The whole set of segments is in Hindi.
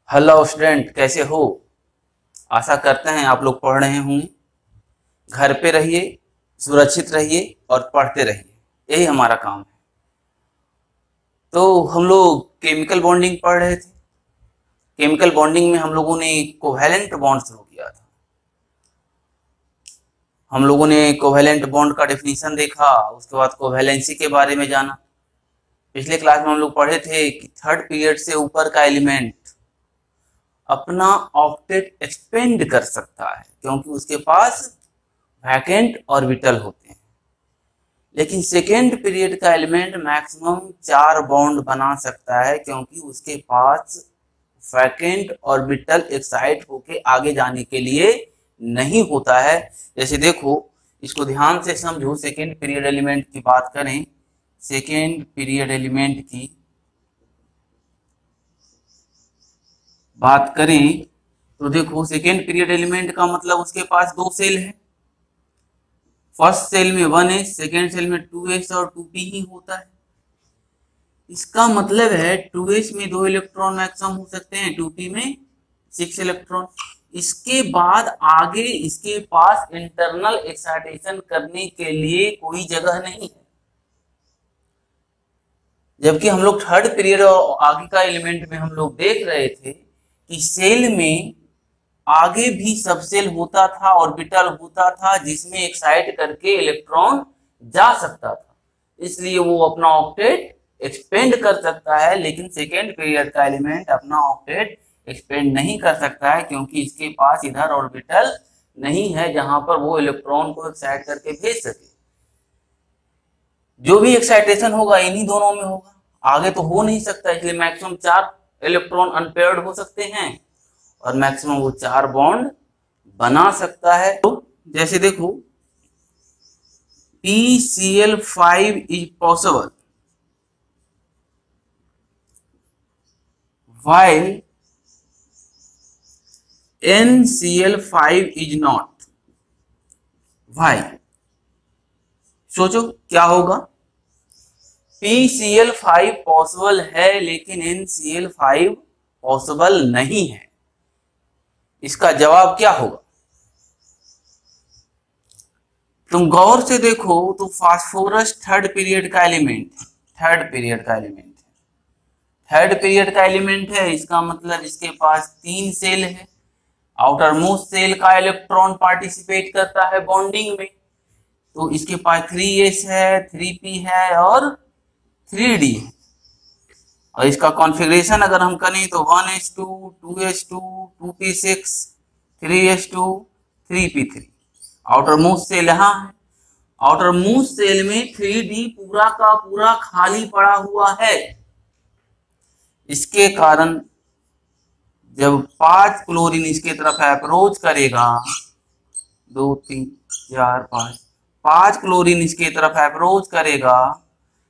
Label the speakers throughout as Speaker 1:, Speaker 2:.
Speaker 1: हेलो स्टूडेंट, कैसे हो। आशा करते हैं आप लोग पढ़ रहे होंगे। घर पे रहिए, सुरक्षित रहिए और पढ़ते रहिए, यही हमारा काम है। तो हम लोग केमिकल बॉन्डिंग पढ़ रहे थे। केमिकल बॉन्डिंग में हम लोगों ने कोवैलेंट बॉन्ड शुरू किया था। हम लोगों ने कोवैलेंट बॉन्ड का डेफिनेशन देखा, उसके बाद कोवैलेंसी के बारे में जाना। पिछले क्लास में हम लोग पढ़े थे कि थर्ड पीरियड से ऊपर का एलिमेंट अपना ऑक्टेट एक्सपेंड कर सकता है क्योंकि उसके पास वैकेंट ऑर्बिटल होते हैं। लेकिन सेकेंड पीरियड का एलिमेंट मैक्सिमम 4 बॉन्ड बना सकता है क्योंकि उसके पास वैकेंट ऑर्बिटल एक्साइट होके आगे जाने के लिए नहीं होता है। जैसे देखो, इसको ध्यान से समझो। सेकेंड पीरियड एलिमेंट की बात करें, सेकेंड पीरियड एलिमेंट की बात करें तो देखो, सेकेंड पीरियड एलिमेंट का मतलब उसके पास 2 सेल है। फर्स्ट सेल में 1s, सेकेंड सेल में 2s और 2p ही होता है। इसका मतलब है 2s में 2 इलेक्ट्रॉन मैक्सिमम हो सकते हैं, 2p में 6 इलेक्ट्रॉन। इसके बाद आगे इसके पास इंटरनल एक्साइटेशन करने के लिए कोई जगह नहीं है। जबकि हम लोग थर्ड पीरियड और आगे का एलिमेंट में हम लोग देख रहे थे कि सेल में आगे भी सबसेल होता था, ऑर्बिटल होता था जिसमें एक्साइट करके इलेक्ट्रॉन जा सकता था, इसलिए वो अपना ऑक्टेट एक्सपेंड कर सकता है। लेकिन सेकेंड पीरियड का एलिमेंट अपना ऑक्टेट एक्सपेंड नहीं कर सकता है क्योंकि इसके पास इधर ऑर्बिटल नहीं है जहां पर वो इलेक्ट्रॉन को एक्साइट करके भेज सके। जो भी एक्साइटेशन होगा इन्हीं दोनों में होगा, आगे तो हो नहीं सकता। इसलिए मैक्सिमम 4 इलेक्ट्रॉन अनपेयर्ड हो सकते हैं और मैक्सिमम वो 4 बॉन्ड बना सकता है। तो जैसे देखो, PCl5 is possible while NCl5 is not. Why? सोचो क्या होगा। PCl5 पॉसिबल है लेकिन NCl5 पॉसिबल नहीं है। इसका जवाब क्या होगा? तुम गौर से देखो तो फास्फोरस थर्ड पीरियड का एलिमेंट है। थर्ड पीरियड का एलिमेंट है। इसका मतलब इसके पास 3 सेल है। आउटर मोस्ट सेल का इलेक्ट्रॉन पार्टिसिपेट करता है बॉन्डिंग में, तो इसके पास 3s है, 3p है और 3d है। और इसका कॉन्फ़िगरेशन अगर हम करें तो 1s2, 2s2, 2p6, 3s2, 3p3। Outer most shell यहाँ है। आउटर मोस्ट सेल में 3d पूरा का पूरा खाली पड़ा हुआ है। इसके कारण जब 5 क्लोरीन इसके तरफ अप्रोच करेगा, 2 3 4 5 क्लोरीन इसके तरफ अप्रोच करेगा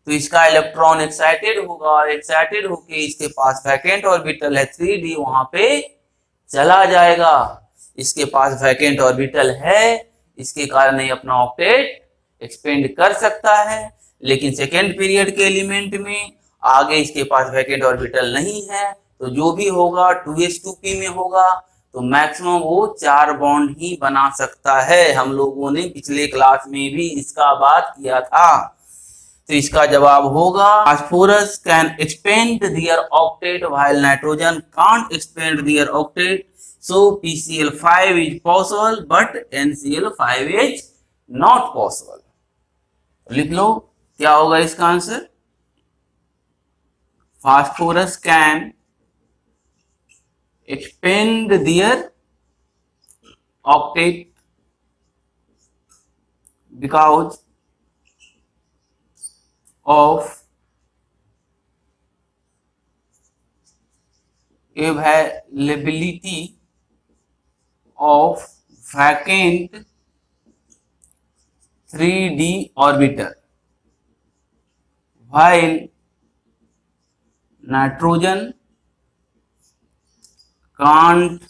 Speaker 1: तो इसका इलेक्ट्रॉन एक्साइटेड होगा और एक्साइटेड होके इसके पास वैकेंट ऑर्बिटल है 3d, वहां पे चला जाएगा। इसके पास वैकेंट ऑर्बिटल है, इसके कारण ये अपना ऑक्टेट एक्सपेंड कर सकता है। लेकिन सेकेंड पीरियड के एलिमेंट में आगे इसके पास वैकेंट ऑर्बिटल नहीं है, तो जो भी होगा 2s2p में होगा, तो मैक्सिमम वो 4 बॉन्ड ही बना सकता है। हम लोगों ने पिछले क्लास में भी इसका बात किया था। तो इसका जवाब होगा phosphorus can expand their octet while nitrogen can't expand their octet, so PCl5 is possible but NCl5 is not possible. लिख लो क्या होगा इसका answer. Phosphorus can expand their octet because of availability of vacant 3d orbital while nitrogen can't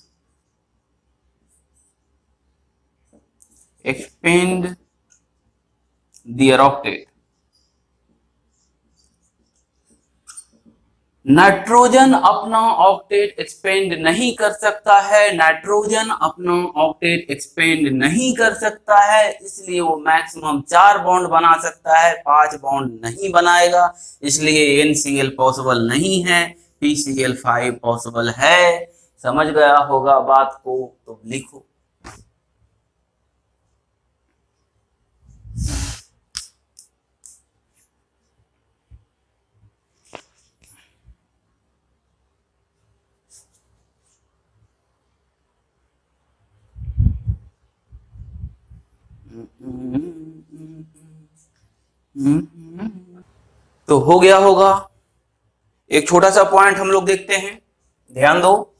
Speaker 1: expand their octet। Nitrogen अपना ऑक्टेट एक्सपेंड नहीं कर सकता है, नाइट्रोजन अपना ऑक्टेट एक्सपेंड नहीं कर सकता है, इसलिए वो मैक्सिमम 4 बॉन्ड बना सकता है, 5 बॉन्ड नहीं बनाएगा, इसलिए NCl पॉसिबल नहीं है, PCl5 पॉसिबल है। समझ गया होगा बात को, तो लिखो। तो हो गया होगा। एक छोटा सा पॉइंट हम लोग देखते हैं, ध्यान दो।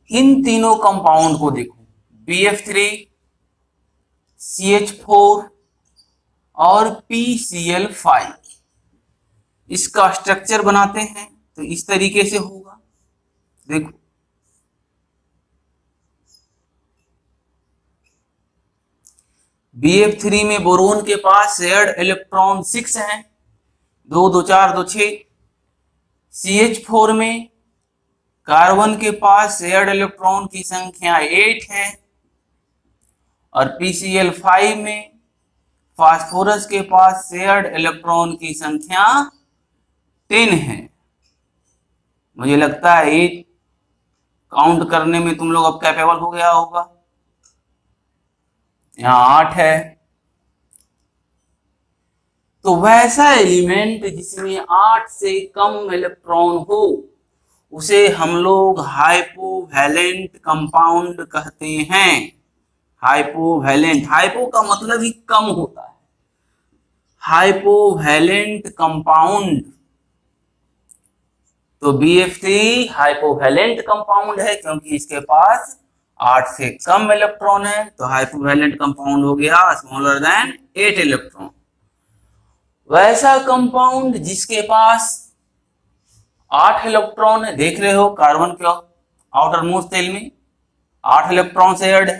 Speaker 1: इन तीनों कंपाउंड को देखो, BF3, CH4 और PCl5, इसका स्ट्रक्चर बनाते हैं तो इस तरीके से होगा। देखो BF3 में बोरोन के पास शेयर्ड इलेक्ट्रॉन 6 हैं, 2 2 4 2 6। CH4 में कार्बन के पास शेयर्ड इलेक्ट्रॉन की संख्या 8 है, और PCl5 में फास्फोरस के पास शेयर्ड इलेक्ट्रॉन की संख्या 10 है। मुझे लगता है 8 काउंट करने में तुम लोग अब कैपेबल हो गया होगा। यहाँ 8 है, तो वैसा एलिमेंट जिसमें 8 से कम इलेक्ट्रॉन हो उसे हम लोग हाइपोवैलेंट कंपाउंड कहते हैं। हाइपोवैलेंट, हाइपो का मतलब ही कम होता है, हाइपोवैलेंट कंपाउंड। तो BF3 हाइपोवैलेंट कंपाउंड है क्योंकि इसके पास 8 से कम इलेक्ट्रॉन है, तो हाइपोवैलेंट कंपाउंड हो गया स्मॉलर देन 8 इलेक्ट्रॉन। वैसा कंपाउंड जिसके पास 8 इलेक्ट्रॉन है, देख रहे हो कार्बन के आउटर मोस्ट शेल में 8 इलेक्ट्रॉन शेयर्ड है,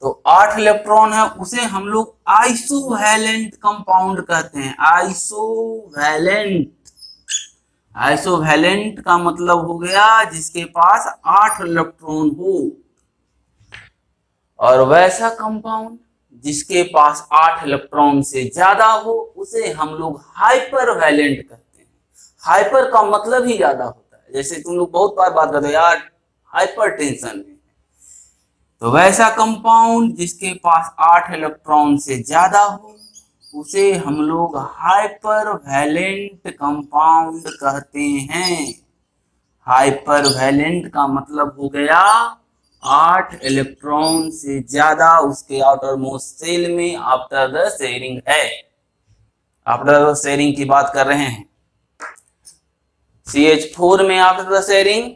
Speaker 1: तो 8 इलेक्ट्रॉन है, उसे हम लोग आइसोवैलेंट कंपाउंड कहते हैं। आइसोवैलेंट, आइसोवैलेंट का मतलब हो गया जिसके पास 8 इलेक्ट्रॉन हो। और वैसा कंपाउंड जिसके पास 8 इलेक्ट्रॉन से ज्यादा हो उसे हम लोग हाइपरवैलेंट कहते हैं। हाइपर का मतलब ही ज्यादा होता है, जैसे तुम लोग बहुत बार बात करते हो यार हाइपरटेंशन में, तो वैसा कंपाउंड जिसके पास 8 इलेक्ट्रॉन से ज्यादा हो उसे हम लोग हाइपरवैलेंट कंपाउंड कहते हैं। हाइपरवैलेंट का मतलब हो गया 8 इलेक्ट्रॉन से ज्यादा उसके आउटर मोस्ट शेल में आफ्टर द शेयरिंग है। आफ्टर द शेयरिंग की बात कर रहे हैं। CH4 में आफ्टर द शेयरिंग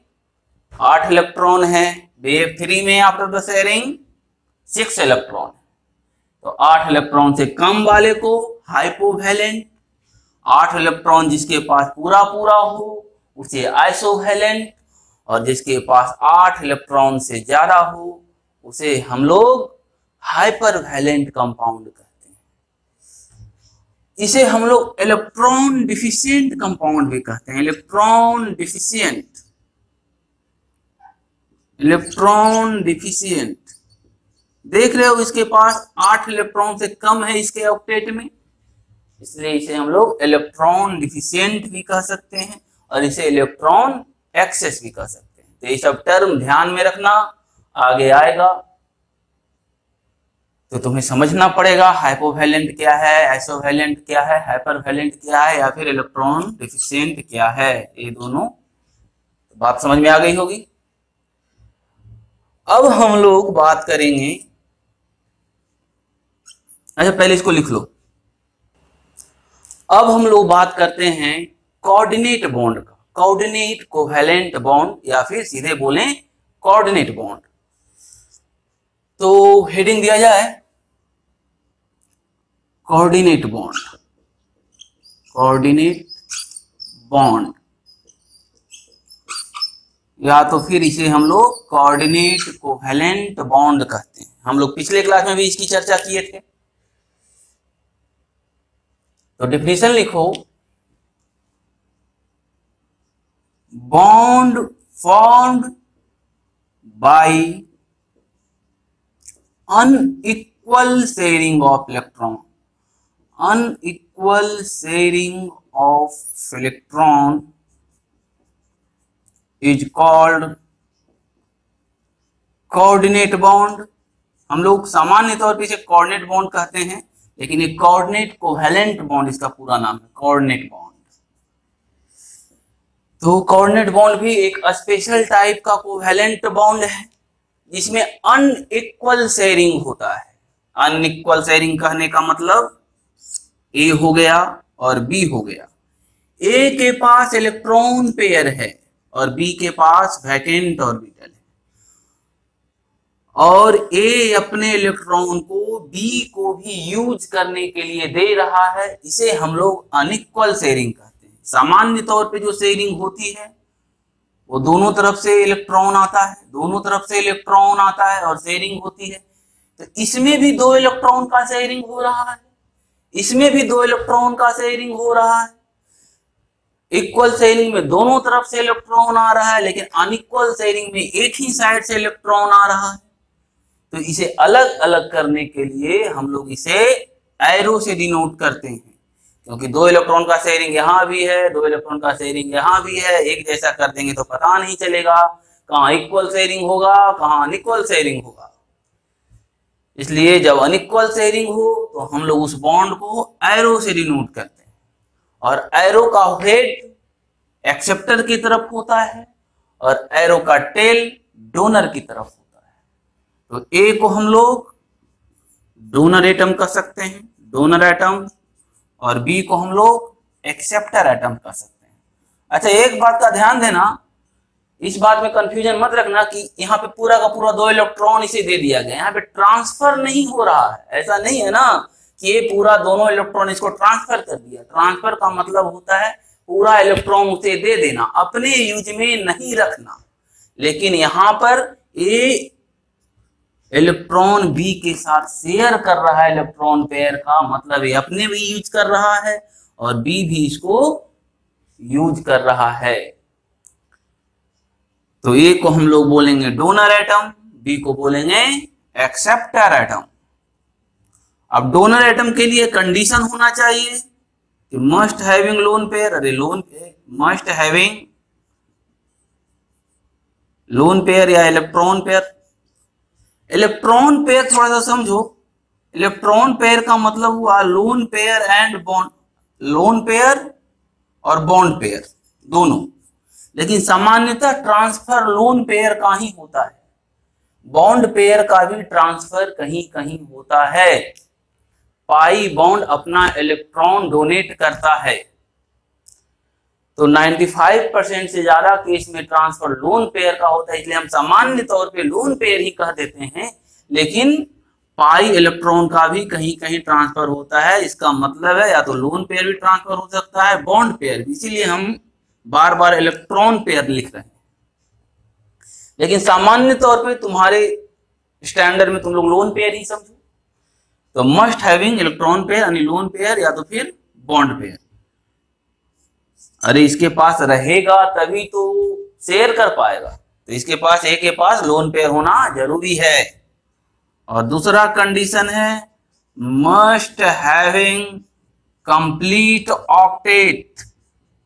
Speaker 1: 8 इलेक्ट्रॉन है, BF3 में आफ्टर द शेयरिंग 6 इलेक्ट्रॉन। तो 8 इलेक्ट्रॉन से कम वाले को हाइपोवैलेंट, 8 इलेक्ट्रॉन जिसके पास पूरा पूरा हो उसे आइसोवैलेंट, और जिसके पास 8 इलेक्ट्रॉन से ज्यादा हो उसे हम लोग हाइपरवैलेंट कंपाउंड कहते हैं। इसे हम लोग इलेक्ट्रॉन डिफिशिएंट कंपाउंड भी कहते हैं। इलेक्ट्रॉन डिफिशिएंट, इलेक्ट्रॉन डिफिशिएंट, देख रहे हो इसके पास 8 इलेक्ट्रॉन से कम है इसके ऑक्टेट में, इसलिए इसे हम लोग इलेक्ट्रॉन डिफिशिएंट भी कह सकते हैं और इसे इलेक्ट्रॉन एक्सेस भी कह सकते हैं। तो ये सब टर्म ध्यान में रखना, आगे आएगा तो तुम्हें समझना पड़ेगा हाइपोवैलेंट क्या है, आइसोवैलेंट क्या है, हाइपरवैलेंट क्या है, या फिर इलेक्ट्रॉन डिफिशिएंट क्या है। ये दोनों तो बात समझ में आ गई होगी। अब हम लोग बात करेंगे, अच्छा पहले इसको लिख लो। अब हम लोग बात करते हैं कोऑर्डिनेट बॉन्ड का, कोऑर्डिनेट कोवैलेंट बॉन्ड, या फिर सीधे बोलें कोऑर्डिनेट बॉन्ड। तो हेडिंग दिया जाए कोऑर्डिनेट बॉन्ड, कोऑर्डिनेट बॉन्ड, या तो फिर इसे हम लोग कोऑर्डिनेट कोवैलेंट बॉन्ड कहते हैं। हम लोग पिछले क्लास में भी इसकी चर्चा किए थे। तो डेफिनेशन लिखो, bond formed by unequal sharing of electron, unequal sharing of electron is called coordinate bond. हम लोग सामान्य तौर पे इसे कोऑर्डिनेट बॉन्ड कहते हैं, लेकिन ये कोऑर्डिनेट कोवेलेंट बॉन्ड इसका पूरा नाम है, कोऑर्डिनेट बॉन्ड। तो कोऑर्डिनेट बॉन्ड भी एक स्पेशल टाइप का कोवेलेंट बॉन्ड है जिसमें अनइक्वल शेयरिंग होता है। अनइक्वल शेयरिंग कहने का मतलब ए हो गया और बी हो गया। ए के पास इलेक्ट्रॉन पेयर है और बी के पास वैकेंट ऑर्बिटल है, और ए अपने इलेक्ट्रॉन को बी को भी यूज करने के लिए दे रहा है। इसे हम लोग अनइक्वल शेयरिंग कहते हैं। सामान्य तौर पे जो शेयरिंग होती है वो दोनों तरफ से इलेक्ट्रॉन आता है, दोनों तरफ से इलेक्ट्रॉन आता है और शेयरिंग होती है। तो इसमें भी 2 इलेक्ट्रॉन का शेयरिंग हो रहा है, इसमें भी 2 इलेक्ट्रॉन का शेयरिंग हो रहा है। इक्वल शेयरिंग में दोनों तरफ से इलेक्ट्रॉन आ रहा है, लेकिन अनइक्वल शेयरिंग में एक ही साइड से इलेक्ट्रॉन आ रहा है। तो इसे अलग अलग करने के लिए हम लोग इसे एरो से डिनोट करते हैं, क्योंकि 2 इलेक्ट्रॉन का शेयरिंग यहाँ भी है, 2 इलेक्ट्रॉन का शेयरिंग यहाँ भी है। एक जैसा कर देंगे तो पता नहीं चलेगा कहाँ इक्वल शेयरिंग होगा कहाँ अनइक्वल शेयरिंग होगा। इसलिए जब अनइक्वल शेयरिंग हो तो हम लोग उस बॉन्ड को एरो से डिनोट करते हैं, और एरो का हेड एक्सेप्टर की तरफ होता है और एरो का टेल डोनर की तरफ होता है। तो ए को हम लोग डोनर एटम कह सकते हैं, डोनर एटम, और बी को हम लोग एक्सेप्टर एटम कह सकते हैं। अच्छा, एक बात का ध्यान देना, इस बात में कंफ्यूजन मत रखना कि यहाँ पे पूरा का पूरा 2 इलेक्ट्रॉन इसे दे दिया गया। यहाँ पे ट्रांसफर नहीं हो रहा है, ऐसा नहीं है ना कि ये पूरा दोनों इलेक्ट्रॉन इसको ट्रांसफर कर दिया। ट्रांसफर का मतलब होता है पूरा इलेक्ट्रॉन उसे दे देना, अपने यूज में नहीं रखना। लेकिन यहाँ पर ए इलेक्ट्रॉन बी के साथ शेयर कर रहा है इलेक्ट्रॉन पेयर का, मतलब ये अपने भी यूज कर रहा है और बी भी इसको यूज कर रहा है। तो ए को हम लोग बोलेंगे डोनर एटम, बी को बोलेंगे एक्सेप्टर एटम। अब डोनर एटम के लिए कंडीशन होना चाहिए कि मस्ट हैविंग लोन पेयर, अरे lone pair, must having loan pair या इलेक्ट्रॉन पेयर। इलेक्ट्रॉन पेयर थोड़ा सा समझो, इलेक्ट्रॉन पेयर का मतलब हुआ lone pair and bond, loan pair और बॉन्ड पेयर दोनों। लेकिन सामान्यतः ट्रांसफर लोन पेयर का ही होता है, बॉन्ड पेयर का भी ट्रांसफर कहीं कहीं होता है। पाई बॉन्ड अपना इलेक्ट्रॉन डोनेट करता है, तो 95% से ज्यादा केस में ट्रांसफर लोन पेयर का होता है, इसलिए हम सामान्य तौर पे लोन पेयर ही कह देते हैं। लेकिन पाई इलेक्ट्रॉन का भी कहीं कहीं ट्रांसफर होता है। इसका मतलब है या तो लोन पेयर भी ट्रांसफर हो सकता है, बॉन्ड पेयर भी, इसीलिए हम बार बार इलेक्ट्रॉन पेयर लिख रहे हैं। लेकिन सामान्य तौर पे तुम्हारे स्टैंडर्ड में तुम लोग लोन पेयर ही समझो। तो मस्ट हैविंग इलेक्ट्रॉन पेयर यानी लोन पेयर या तो फिर बॉन्ड पेयर। अरे इसके पास रहेगा तभी तो शेयर कर पाएगा, तो इसके पास ए के पास लोन पेयर होना जरूरी है। और दूसरा कंडीशन है must having complete octet.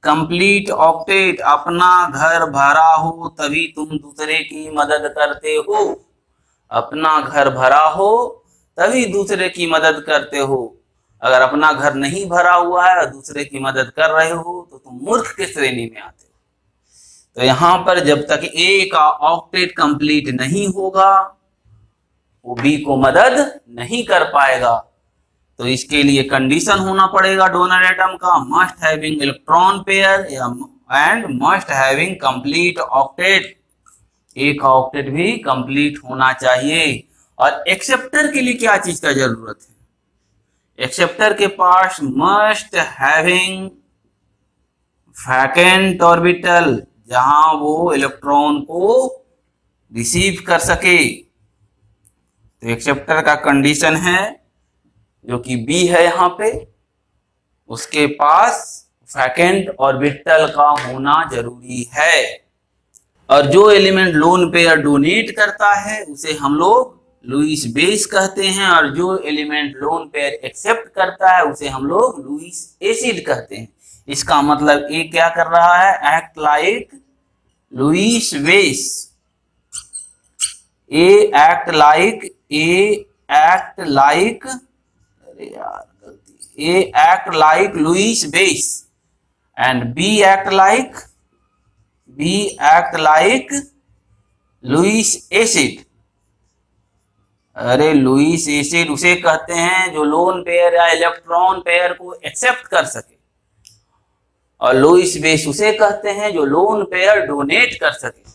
Speaker 1: Complete octet, अपना घर भरा हो तभी तुम दूसरे की मदद करते हो। अपना घर भरा हो तभी दूसरे की मदद करते हो। अगर अपना घर नहीं भरा हुआ है और दूसरे की मदद कर रहे हो तो तुम मूर्ख की श्रेणी में आते हो। तो यहां पर जब तक ए का ऑक्टेट कंप्लीट नहीं होगा वो बी को मदद नहीं कर पाएगा। तो इसके लिए कंडीशन होना पड़ेगा डोनर एटम का मस्ट हैविंग इलेक्ट्रॉन पेयर या and must having complete octet. A का ऑक्टेट भी कंप्लीट होना चाहिए। और एक्सेप्टर के लिए क्या चीज का जरूरत है? एक्सेप्टर के पास मस्ट हैविंग वैकेंट ऑर्बिटल, जहां वो इलेक्ट्रॉन को रिसीव कर सके। तो एक्सेप्टर का कंडीशन है जो कि बी है यहाँ पे, उसके पास वैकेंट ऑर्बिटल का होना जरूरी है। और जो एलिमेंट लोन पेयर डोनेट करता है उसे हम लोग लुईस बेस कहते हैं, और जो एलिमेंट लोन पेयर एक्सेप्ट करता है उसे हम लोग लुईस एसिड कहते हैं। इसका मतलब ए क्या कर रहा है, act like Lewis base. A act like अरे यार गलती, A act like Lewis base and B act like Lewis acid. अरे लुईस एसिड उसे कहते हैं जो लोन पेयर या इलेक्ट्रॉन पेयर को एक्सेप्ट कर सके, और लुईस बेस उसे कहते हैं जो लोन पेयर डोनेट कर सके।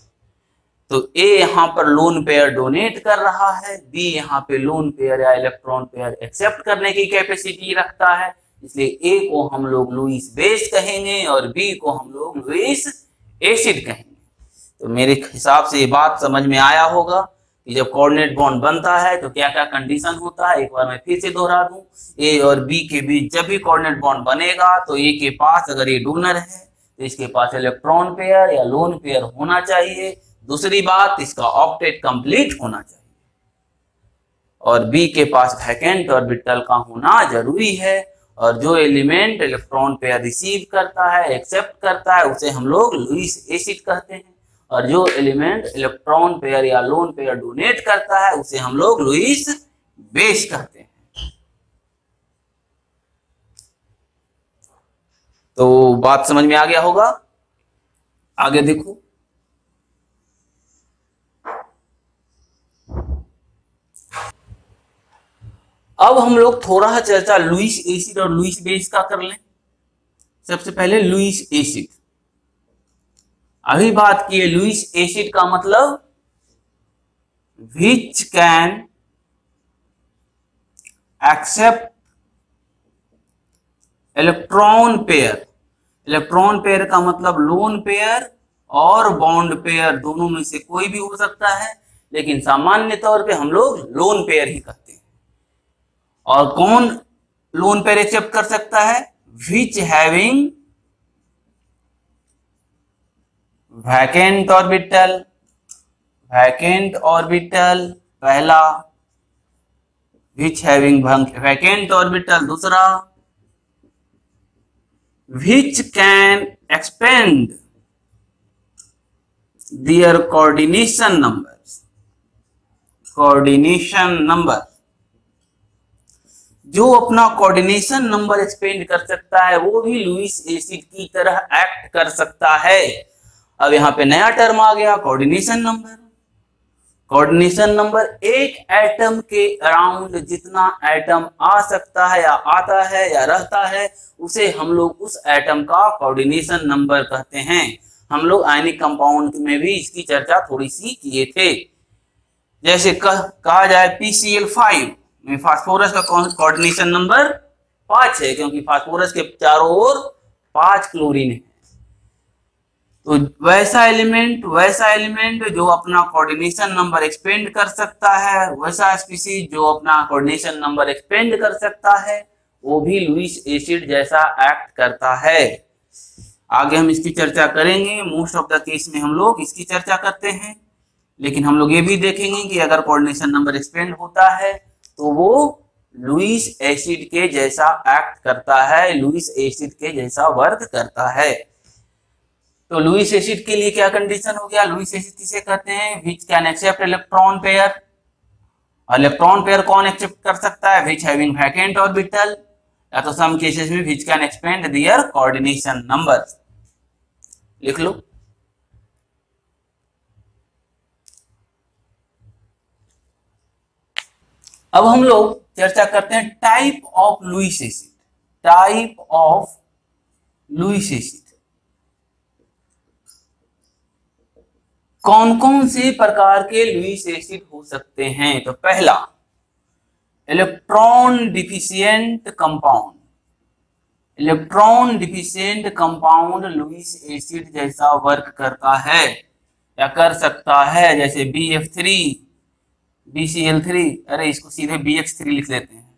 Speaker 1: तो ए यहां पर लोन पेयर डोनेट कर रहा है, बी यहां पे लोन पेयर या इलेक्ट्रॉन पेयर एक्सेप्ट करने की कैपेसिटी रखता है, इसलिए ए को हम लोग लुईस बेस कहेंगे और बी को हम लोग लुईस एसिड कहेंगे। तो मेरे हिसाब से ये बात समझ में आया होगा कि जब कोऑर्डिनेट बॉन्ड बनता है तो क्या क्या कंडीशन होता है। एक बार मैं फिर से दोहरा दूं, ए और बी के बीच जब भी कोऑर्डिनेट बॉन्ड बनेगा तो ए के पास अगर ये डोनर है तो इसके पास इलेक्ट्रॉन पेयर या लोन पेयर होना चाहिए। दूसरी बात, इसका ऑक्टेट कंप्लीट होना चाहिए, और बी के पास वैकेंट ऑर्बिटल का होना जरूरी है। और जो एलिमेंट इलेक्ट्रॉन पेयर रिसीव करता है, एक्सेप्ट करता है, उसे हम लोग लुईस एसिड कहते हैं, और जो एलिमेंट इलेक्ट्रॉन पेयर या लोन पेयर डोनेट करता है उसे हम लोग लुईस बेस कहते हैं। तो बात समझ में आ गया होगा। आगे देखो, अब हम लोग थोड़ा चर्चा लुईस एसिड और लुईस बेस का कर लें। सबसे पहले लुईस एसिड, अभी बात की है लुईस एसिड का मतलब which can accept electron pair. Electron pair का मतलब लोन पेयर और बॉन्ड पेयर दोनों में से कोई भी हो सकता है, लेकिन सामान्य तौर पे हम लोग लोन पेयर ही कहते हैं। और कौन लोन पेयर एक्सेप्ट कर सकता है, विच हैविंग वैकेंट ऑर्बिटल पहला, विच हैविंग वैकेंट ऑर्बिटल दूसरा, which can expand their coordination number. जो अपना कोऑर्डिनेशन नंबर एक्सपेंड कर सकता है वो भी लुईस एसिड की तरह एक्ट कर सकता है। अब यहाँ पे नया टर्म आ गया, कोऑर्डिनेशन नंबर। कोऑर्डिनेशन नंबर एक एटम के अराउंड जितना एटम आ सकता है या आता है या रहता है उसे हम लोग उस एटम का कोऑर्डिनेशन नंबर कहते हैं। हम लोग आयनिक कंपाउंड में भी इसकी चर्चा थोड़ी सी किए थे। जैसे कहा जाए PCl5 में फास्फोरस का कोऑर्डिनेशन नंबर 5 है, क्योंकि फास्फोरस के चारों ओर 5 क्लोरीन है। तो वैसा एलिमेंट जो अपना कोऑर्डिनेशन नंबर एक्सपेंड कर सकता है, वैसा स्पीसीज जो अपना कोऑर्डिनेशन नंबर एक्सपेंड कर सकता है, वो भी लुईस एसिड जैसा एक्ट करता है। आगे हम इसकी चर्चा करेंगे। मोस्ट ऑफ द केस में हम लोग इसकी चर्चा करते हैं, लेकिन हम लोग ये भी देखेंगे कि अगर कोऑर्डिनेशन नंबर एक्सपेंड होता है तो वो लुईस एसिड के जैसा एक्ट करता है, लुईस एसिड के जैसा वर्क करता है। तो लुईस एसिड के लिए क्या कंडीशन हो गया, लुईस एसिड किसे कहते हैं, which can accept electron pair. Electron pair कौन एक्सेप्ट कर सकता है, विच हैविंग वैकेंट ऑर्बिटल, या तो सम केसेस में which can expand their coordination number. लिख लो। अब हम लोग चर्चा करते हैं type of Lewis acid. Type of Lewis acid, कौन कौन से प्रकार के लुईस एसिड हो सकते हैं। तो पहला, electron deficient compound. Electron deficient compound Lewis acid जैसा वर्क करता है या कर सकता है, जैसे BF3, BCl3। अरे इसको सीधे BX3 लिख लेते हैं,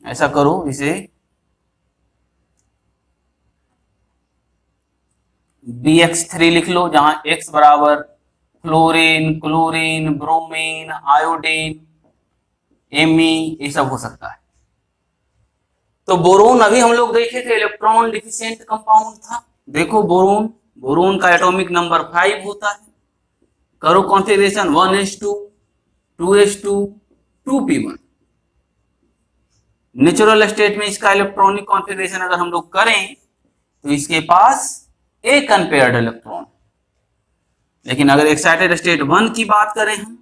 Speaker 1: ऐसा करो इसे BX3 लिख लो, जहां X बराबर fluorine, chlorine, bromine, iodine, Me, ये सब हो सकता है। तो बोरोन अभी हम लोग देखे थे इलेक्ट्रॉन डिफिशिएंट कंपाउंड था। देखो बोरोन, बोरोन का एटॉमिक नंबर 5 होता है। करो configuration 1s2, 2s2, 2p1। Natural state में इसका इलेक्ट्रॉनिक कॉन्फ़िगरेशन अगर हम लोग करें तो इसके पास एक अनपेयर्ड इलेक्ट्रॉन, लेकिन अगर एक्साइटेड स्टेट 1 की बात करें हम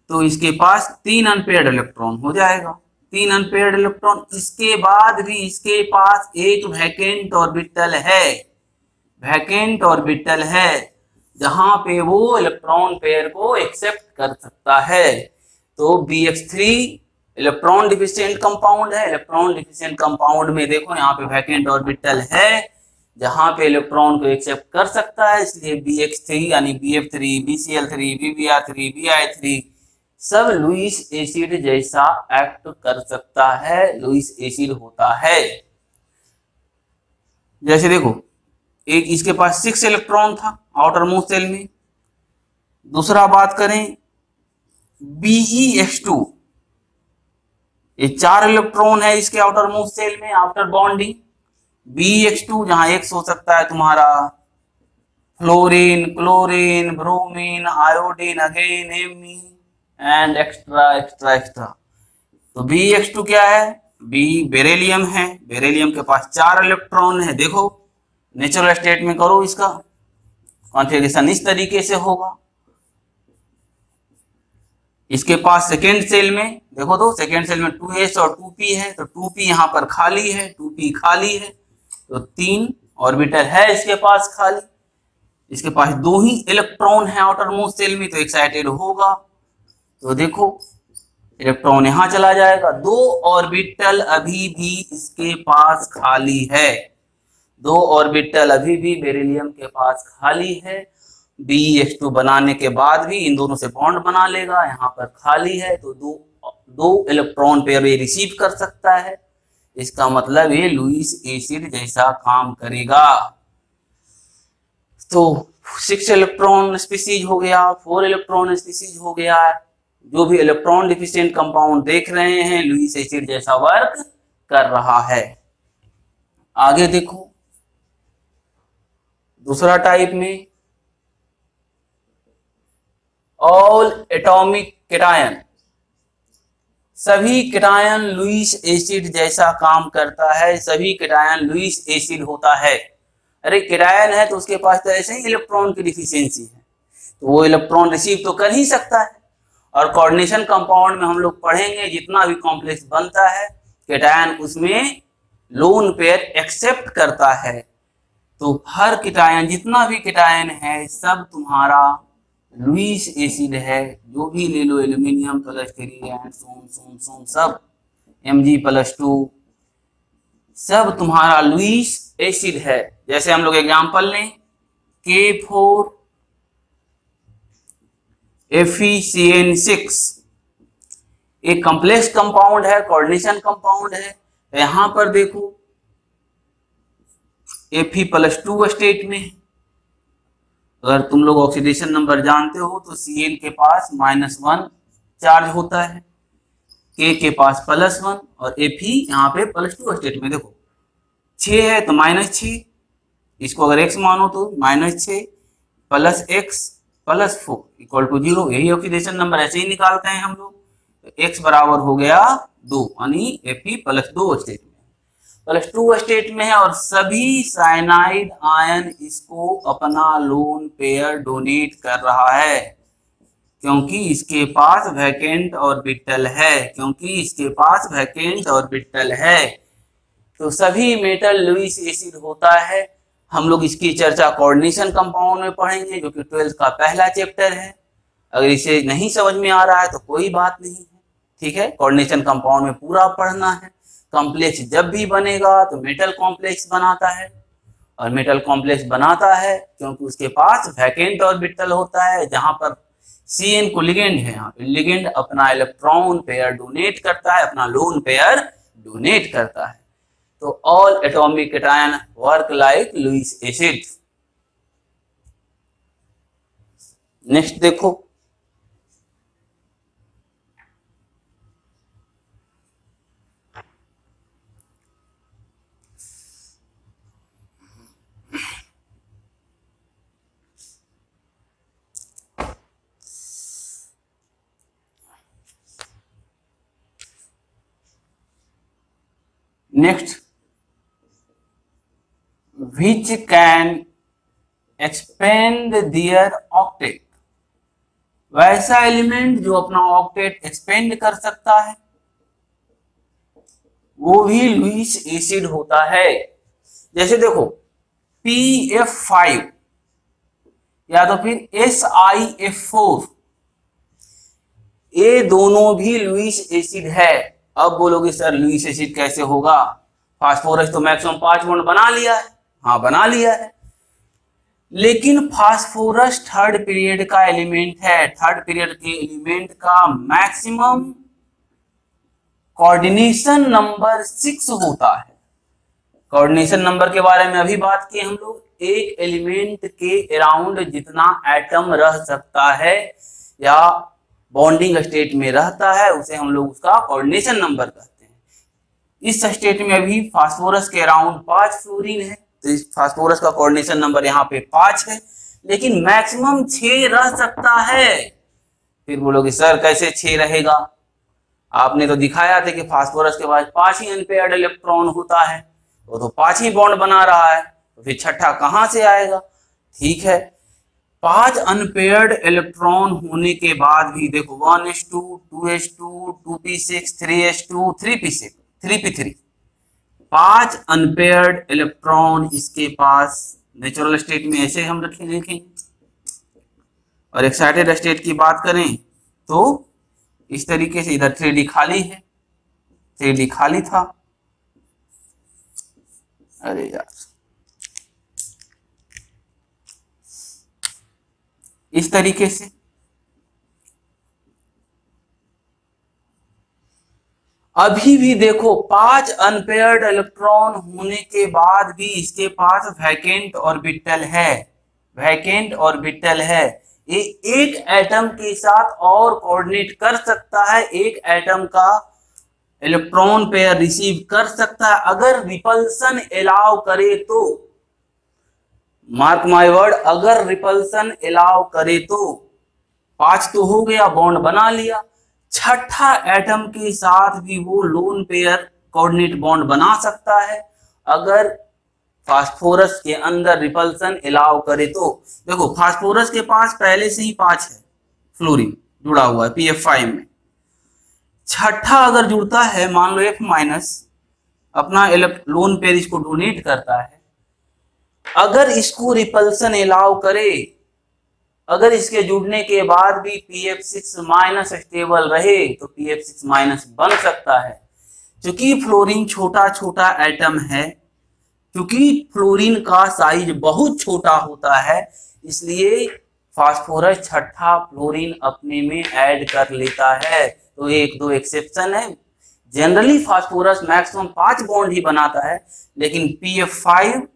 Speaker 1: तो इसके पास 3 अनपेयर्ड इलेक्ट्रॉन हो जाएगा। 3 अनपेयर्ड इलेक्ट्रॉन, इसके बाद भी इसके पास एक वैकेंट ऑर्बिटल है, वैकेंट ऑर्बिटल है जहां पे वो इलेक्ट्रॉन पेयर को एक्सेप्ट कर सकता है। तो BX3 इलेक्ट्रॉन डिफिशिएंट कंपाउंड है। इलेक्ट्रॉन डिफिशिएंट कंपाउंड में देखो यहाँ पे वैकेंट ऑर्बिटल है जहां पे इलेक्ट्रॉन को एक्सेप्ट कर सकता है, इसलिए BX3 यानी BF3, BCl3, BBr3, BI3 सब लुईस एसिड जैसा एक्ट कर सकता है, लुईस एसिड होता है। जैसे देखो, एक इसके पास 6 इलेक्ट्रॉन था आउटर मोस्ट शेल में। दूसरा बात करें BeX2, ये 4 इलेक्ट्रॉन है इसके आउटर मोस्ट शेल में आफ्टर बॉन्डिंग। BeX2 जहां X हो सकता है तुम्हारा fluorine, chlorine, bromine, iodine, again Me and extra extra extra. तो BeX2 क्या है? B बेरिलियम है। बेरिलियम के पास 4 इलेक्ट्रॉन है। देखो नेचुरल स्टेट में करो, इसका कॉन्फ़िगरेशन इस तरीके से होगा। इसके पास सेकेंड सेल में देखो, तो सेकेंड सेल में 2s और 2p है, तो 2p यहाँ पर खाली है, 2p खाली है, तो 3 ऑर्बिटल है इसके पास खाली। इसके पास 2 ही इलेक्ट्रॉन है आउटर मोस्ट शेल में, तो एक्साइटेड होगा। तो देखो इलेक्ट्रॉन यहां चला जाएगा, 2 ऑर्बिटल अभी भी इसके पास खाली है, 2 ऑर्बिटल अभी भी बेरिलियम के पास खाली है। BeX2 बनाने के बाद भी इन दोनों से बॉन्ड बना लेगा, यहाँ पर खाली है, तो दो इलेक्ट्रॉन पेयर ये रिसीव कर सकता है। इसका मतलब ये लुईस एसिड जैसा काम करेगा। तो 6 इलेक्ट्रॉन स्पीसीज हो गया, 4 इलेक्ट्रॉन स्पीसीज हो गया। जो भी इलेक्ट्रॉन डिफिशिएंट कंपाउंड देख रहे हैं लुईस एसिड जैसा वर्क कर रहा है। आगे देखो दूसरा टाइप में ऑल एटॉमिक केटायन, सभी केटायन लुईस एसिड जैसा काम करता है, सभी केटायन लुईस एसिड होता है। अरे केटायन है तो उसके पास तो ऐसे ही इलेक्ट्रॉन की डिफिशियंसी है, तो वो इलेक्ट्रॉन रिसीव तो कर ही सकता है। और कोऑर्डिनेशन कंपाउंड में हम लोग पढ़ेंगे जितना भी कॉम्प्लेक्स बनता है केटायन उसमें लोन पेयर एक्सेप्ट करता है। तो हर केटायन, जितना भी केटायन है सब तुम्हारा लुईस एसिड है। जो भी ले लो, एल्यूमिनियम +3 एंड सोन सब Mg+2 सब तुम्हारा लुईस एसिड है। जैसे हम लोग एग्जांपल लें K4 FeCN6, एक कॉम्प्लेक्स कंपाउंड है, कोऑर्डिनेशन कंपाउंड है। यहां पर देखो Fe+2 स्टेट में, अगर तुम लोग ऑक्सीडेशन नंबर जानते हो तो Cn के पास -1 चार्ज होता है, K के पास +1 और Fe यहाँ पे +2 स्टेट में। देखो 6 है तो -6, इसको अगर x मानो तो -6 + x + 4 = 0। यही ऑक्सीडेशन नंबर ऐसे ही निकालते हैं हम लोग। तो x बराबर हो गया 2, यानी Fe+2 स्टेट में, +2 स्टेट में है। और सभी साइनाइड आयन इसको अपना लोन पेयर डोनेट कर रहा है, क्योंकि इसके पास वैकेंट ऑर्बिटल है, क्योंकि इसके पास वैकेंट ऑर्बिटल है। तो सभी मेटल लुईस एसिड होता है। हम लोग इसकी चर्चा कोऑर्डिनेशन कंपाउंड में पढ़ेंगे, जो कि 12th का पहला चैप्टर है। अगर इसे नहीं समझ में आ रहा है तो कोई बात नहीं है, ठीक है। कोऑर्डिनेशन कंपाउंड में पूरा पढ़ना है। कॉम्प्लेक्स जब भी बनेगा तो मेटल कॉम्प्लेक्स बनाता है, और मेटल कॉम्प्लेक्स बनाता है क्योंकि उसके पास वैकेंट ऑर्बिटल होता है, जहां पर Cn को लिगेंड है, यहाँ पे लिगेंड अपना इलेक्ट्रॉन पेयर डोनेट करता है, अपना लोन पेयर डोनेट करता है। तो all atomic cation work like Lewis acid. Next देखो, next which can expand their octet, वैसा एलिमेंट जो अपना ऑक्टेट एक्सपेंड कर सकता है वो भी लुईस एसिड होता है। जैसे देखो PF5 या तो फिर SiF4, ये दोनों भी लुईस एसिड है। अब बोलोगे सर लुईस एसिड कैसे होगा, फास्फोरस तो मैक्सिमम 5 बॉन्ड बना लिया है। हाँ बना लिया है, लेकिन फास्फोरस थर्ड पीरियड का एलिमेंट है। थर्ड पीरियड के एलिमेंट का मैक्सिमम कोऑर्डिनेशन नंबर 6 होता है। कोऑर्डिनेशन नंबर के बारे में अभी बात किए हम लोग। एक एलिमेंट के अराउंड जितना एटम रह सकता है या बॉन्डिंग स्टेट में रहता है उसे हम लोग उसका कोऑर्डिनेशन नंबर कहते हैं। इस स्टेट में अभी फास्फोरस के अराउंड 5 फ्लोरीन है, तो इस फास्फोरस का कोऑर्डिनेशन नंबर यहाँ पे 5 है, लेकिन मैक्सिमम 6 रह सकता है। फिर बोलोगे सर कैसे 6 रहेगा, आपने तो दिखाया था कि फास्फोरस के पास 5 ही अनपेयर्ड इलेक्ट्रॉन होता है, वो तो 5 ही बॉन्ड बना रहा है, तो फिर छठा कहां से आएगा। ठीक है, 5 अनपेयर्ड इलेक्ट्रॉन होने के बाद भी देखो 1s2 2s2 2p6 3s2 3p6 3p3, 5 unpaired electron इसके पास नेचुरल स्टेट में ऐसे हम लिखेंगे। और एक्साइटेड स्टेट की बात करें तो इस तरीके से, इधर 3D खाली है, 3D खाली था। अरे यार, इस तरीके से अभी भी देखो 5 अनपेयर्ड इलेक्ट्रॉन होने के बाद भी इसके पास वैकेंट ऑर्बिटल है, वैकेंट ऑर्बिटल है। ये एक एटम के साथ और कोऑर्डिनेट कर सकता है, एक एटम का इलेक्ट्रॉन पेयर रिसीव कर सकता है अगर रिपल्सन अलाउ करे तो। मार्क माय वर्ड, अगर रिपल्सन अलाउ करे तो। 5 तो हो गया, बॉन्ड बना लिया, छठा एटम के साथ भी वो लोन पेयर कोऑर्डिनेट बॉन्ड बना सकता है अगर फास्फोरस के अंदर रिपल्सन अलाउ करे तो। देखो फास्फोरस के पास पहले से ही 5 है फ्लोरीन जुड़ा हुआ है PF5 में, छठा अगर जुड़ता है, मान लो F माइनस अपना लोन पेयर इसको डोनेट करता है, अगर इसको रिपल्सन अलाउ करे, अगर इसके जुड़ने के बाद भी PF6 माइनस स्टेबल रहे तो PF6 माइनस बन सकता है। क्योंकि फ्लोरीन छोटा छोटा एटम है, क्योंकि फ्लोरीन का साइज बहुत छोटा होता है, इसलिए फास्फोरस छठा फ्लोरीन अपने में ऐड कर लेता है। तो 1-2 एक्सेप्शन है, जनरली फास्फोरस मैक्सिमम 5 बॉन्ड ही बनाता है, लेकिन PF5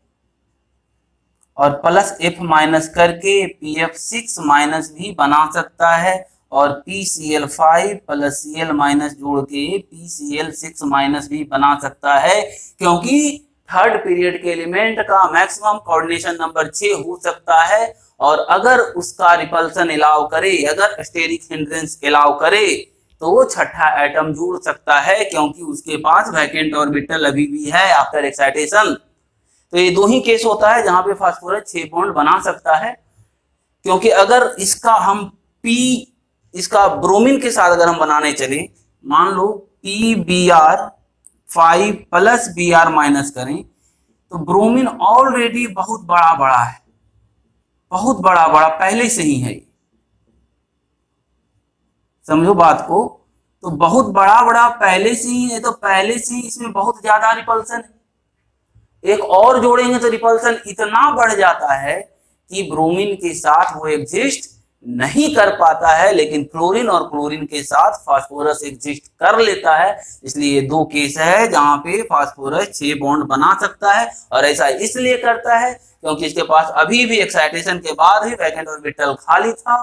Speaker 1: और प्लस F माइनस करके PF6 माइनस भी बना सकता है, और PCl5 प्लस Cl माइनस जोड़ के PCl6 माइनस भी बना सकता है, क्योंकि थर्ड पीरियड के एलिमेंट का मैक्सिमम कोऑर्डिनेशन नंबर 6 हो सकता है। और अगर उसका रिपल्सन अलाउ करे, अगर स्टेरिक हिंड्रेंस अलाउ करे, तो वो छठा एटम जुड़ सकता है, क्योंकि उसके पास वैकेंट ऑर्बिटल अभी भी है आफ्टर एक्साइटेशन। तो ये 2 ही केस होता है जहां पे फास्फोरस 6 बॉन्ड बना सकता है। क्योंकि अगर इसका हम इसका ब्रोमीन के साथ अगर हम बनाने चले, मान लो PBr5 प्लस Br माइनस करें, तो ब्रोमीन ऑलरेडी बहुत बड़ा बड़ा है, बहुत बड़ा बड़ा पहले से ही है, समझो बात को। तो बहुत बड़ा बड़ा पहले से ही है, तो पहले से ही इसमें बहुत ज्यादा रिपल्सन है। एक और जोड़ेंगे तो रिपल्सन इतना बढ़ जाता है कि ब्रोमीन के साथ वो एग्जिस्ट नहीं कर पाता है, लेकिन फ्लोरीन और क्लोरीन के साथ फास्फोरस एग्जिस्ट कर लेता है। इसलिए ये दो केस है जहां पे फास्फोरस 6 बॉन्ड बना सकता है, और ऐसा इसलिए करता है क्योंकि इसके पास अभी भी एक्साइटेशन के बाद ही वैकेंट ऑर्बिटल खाली था,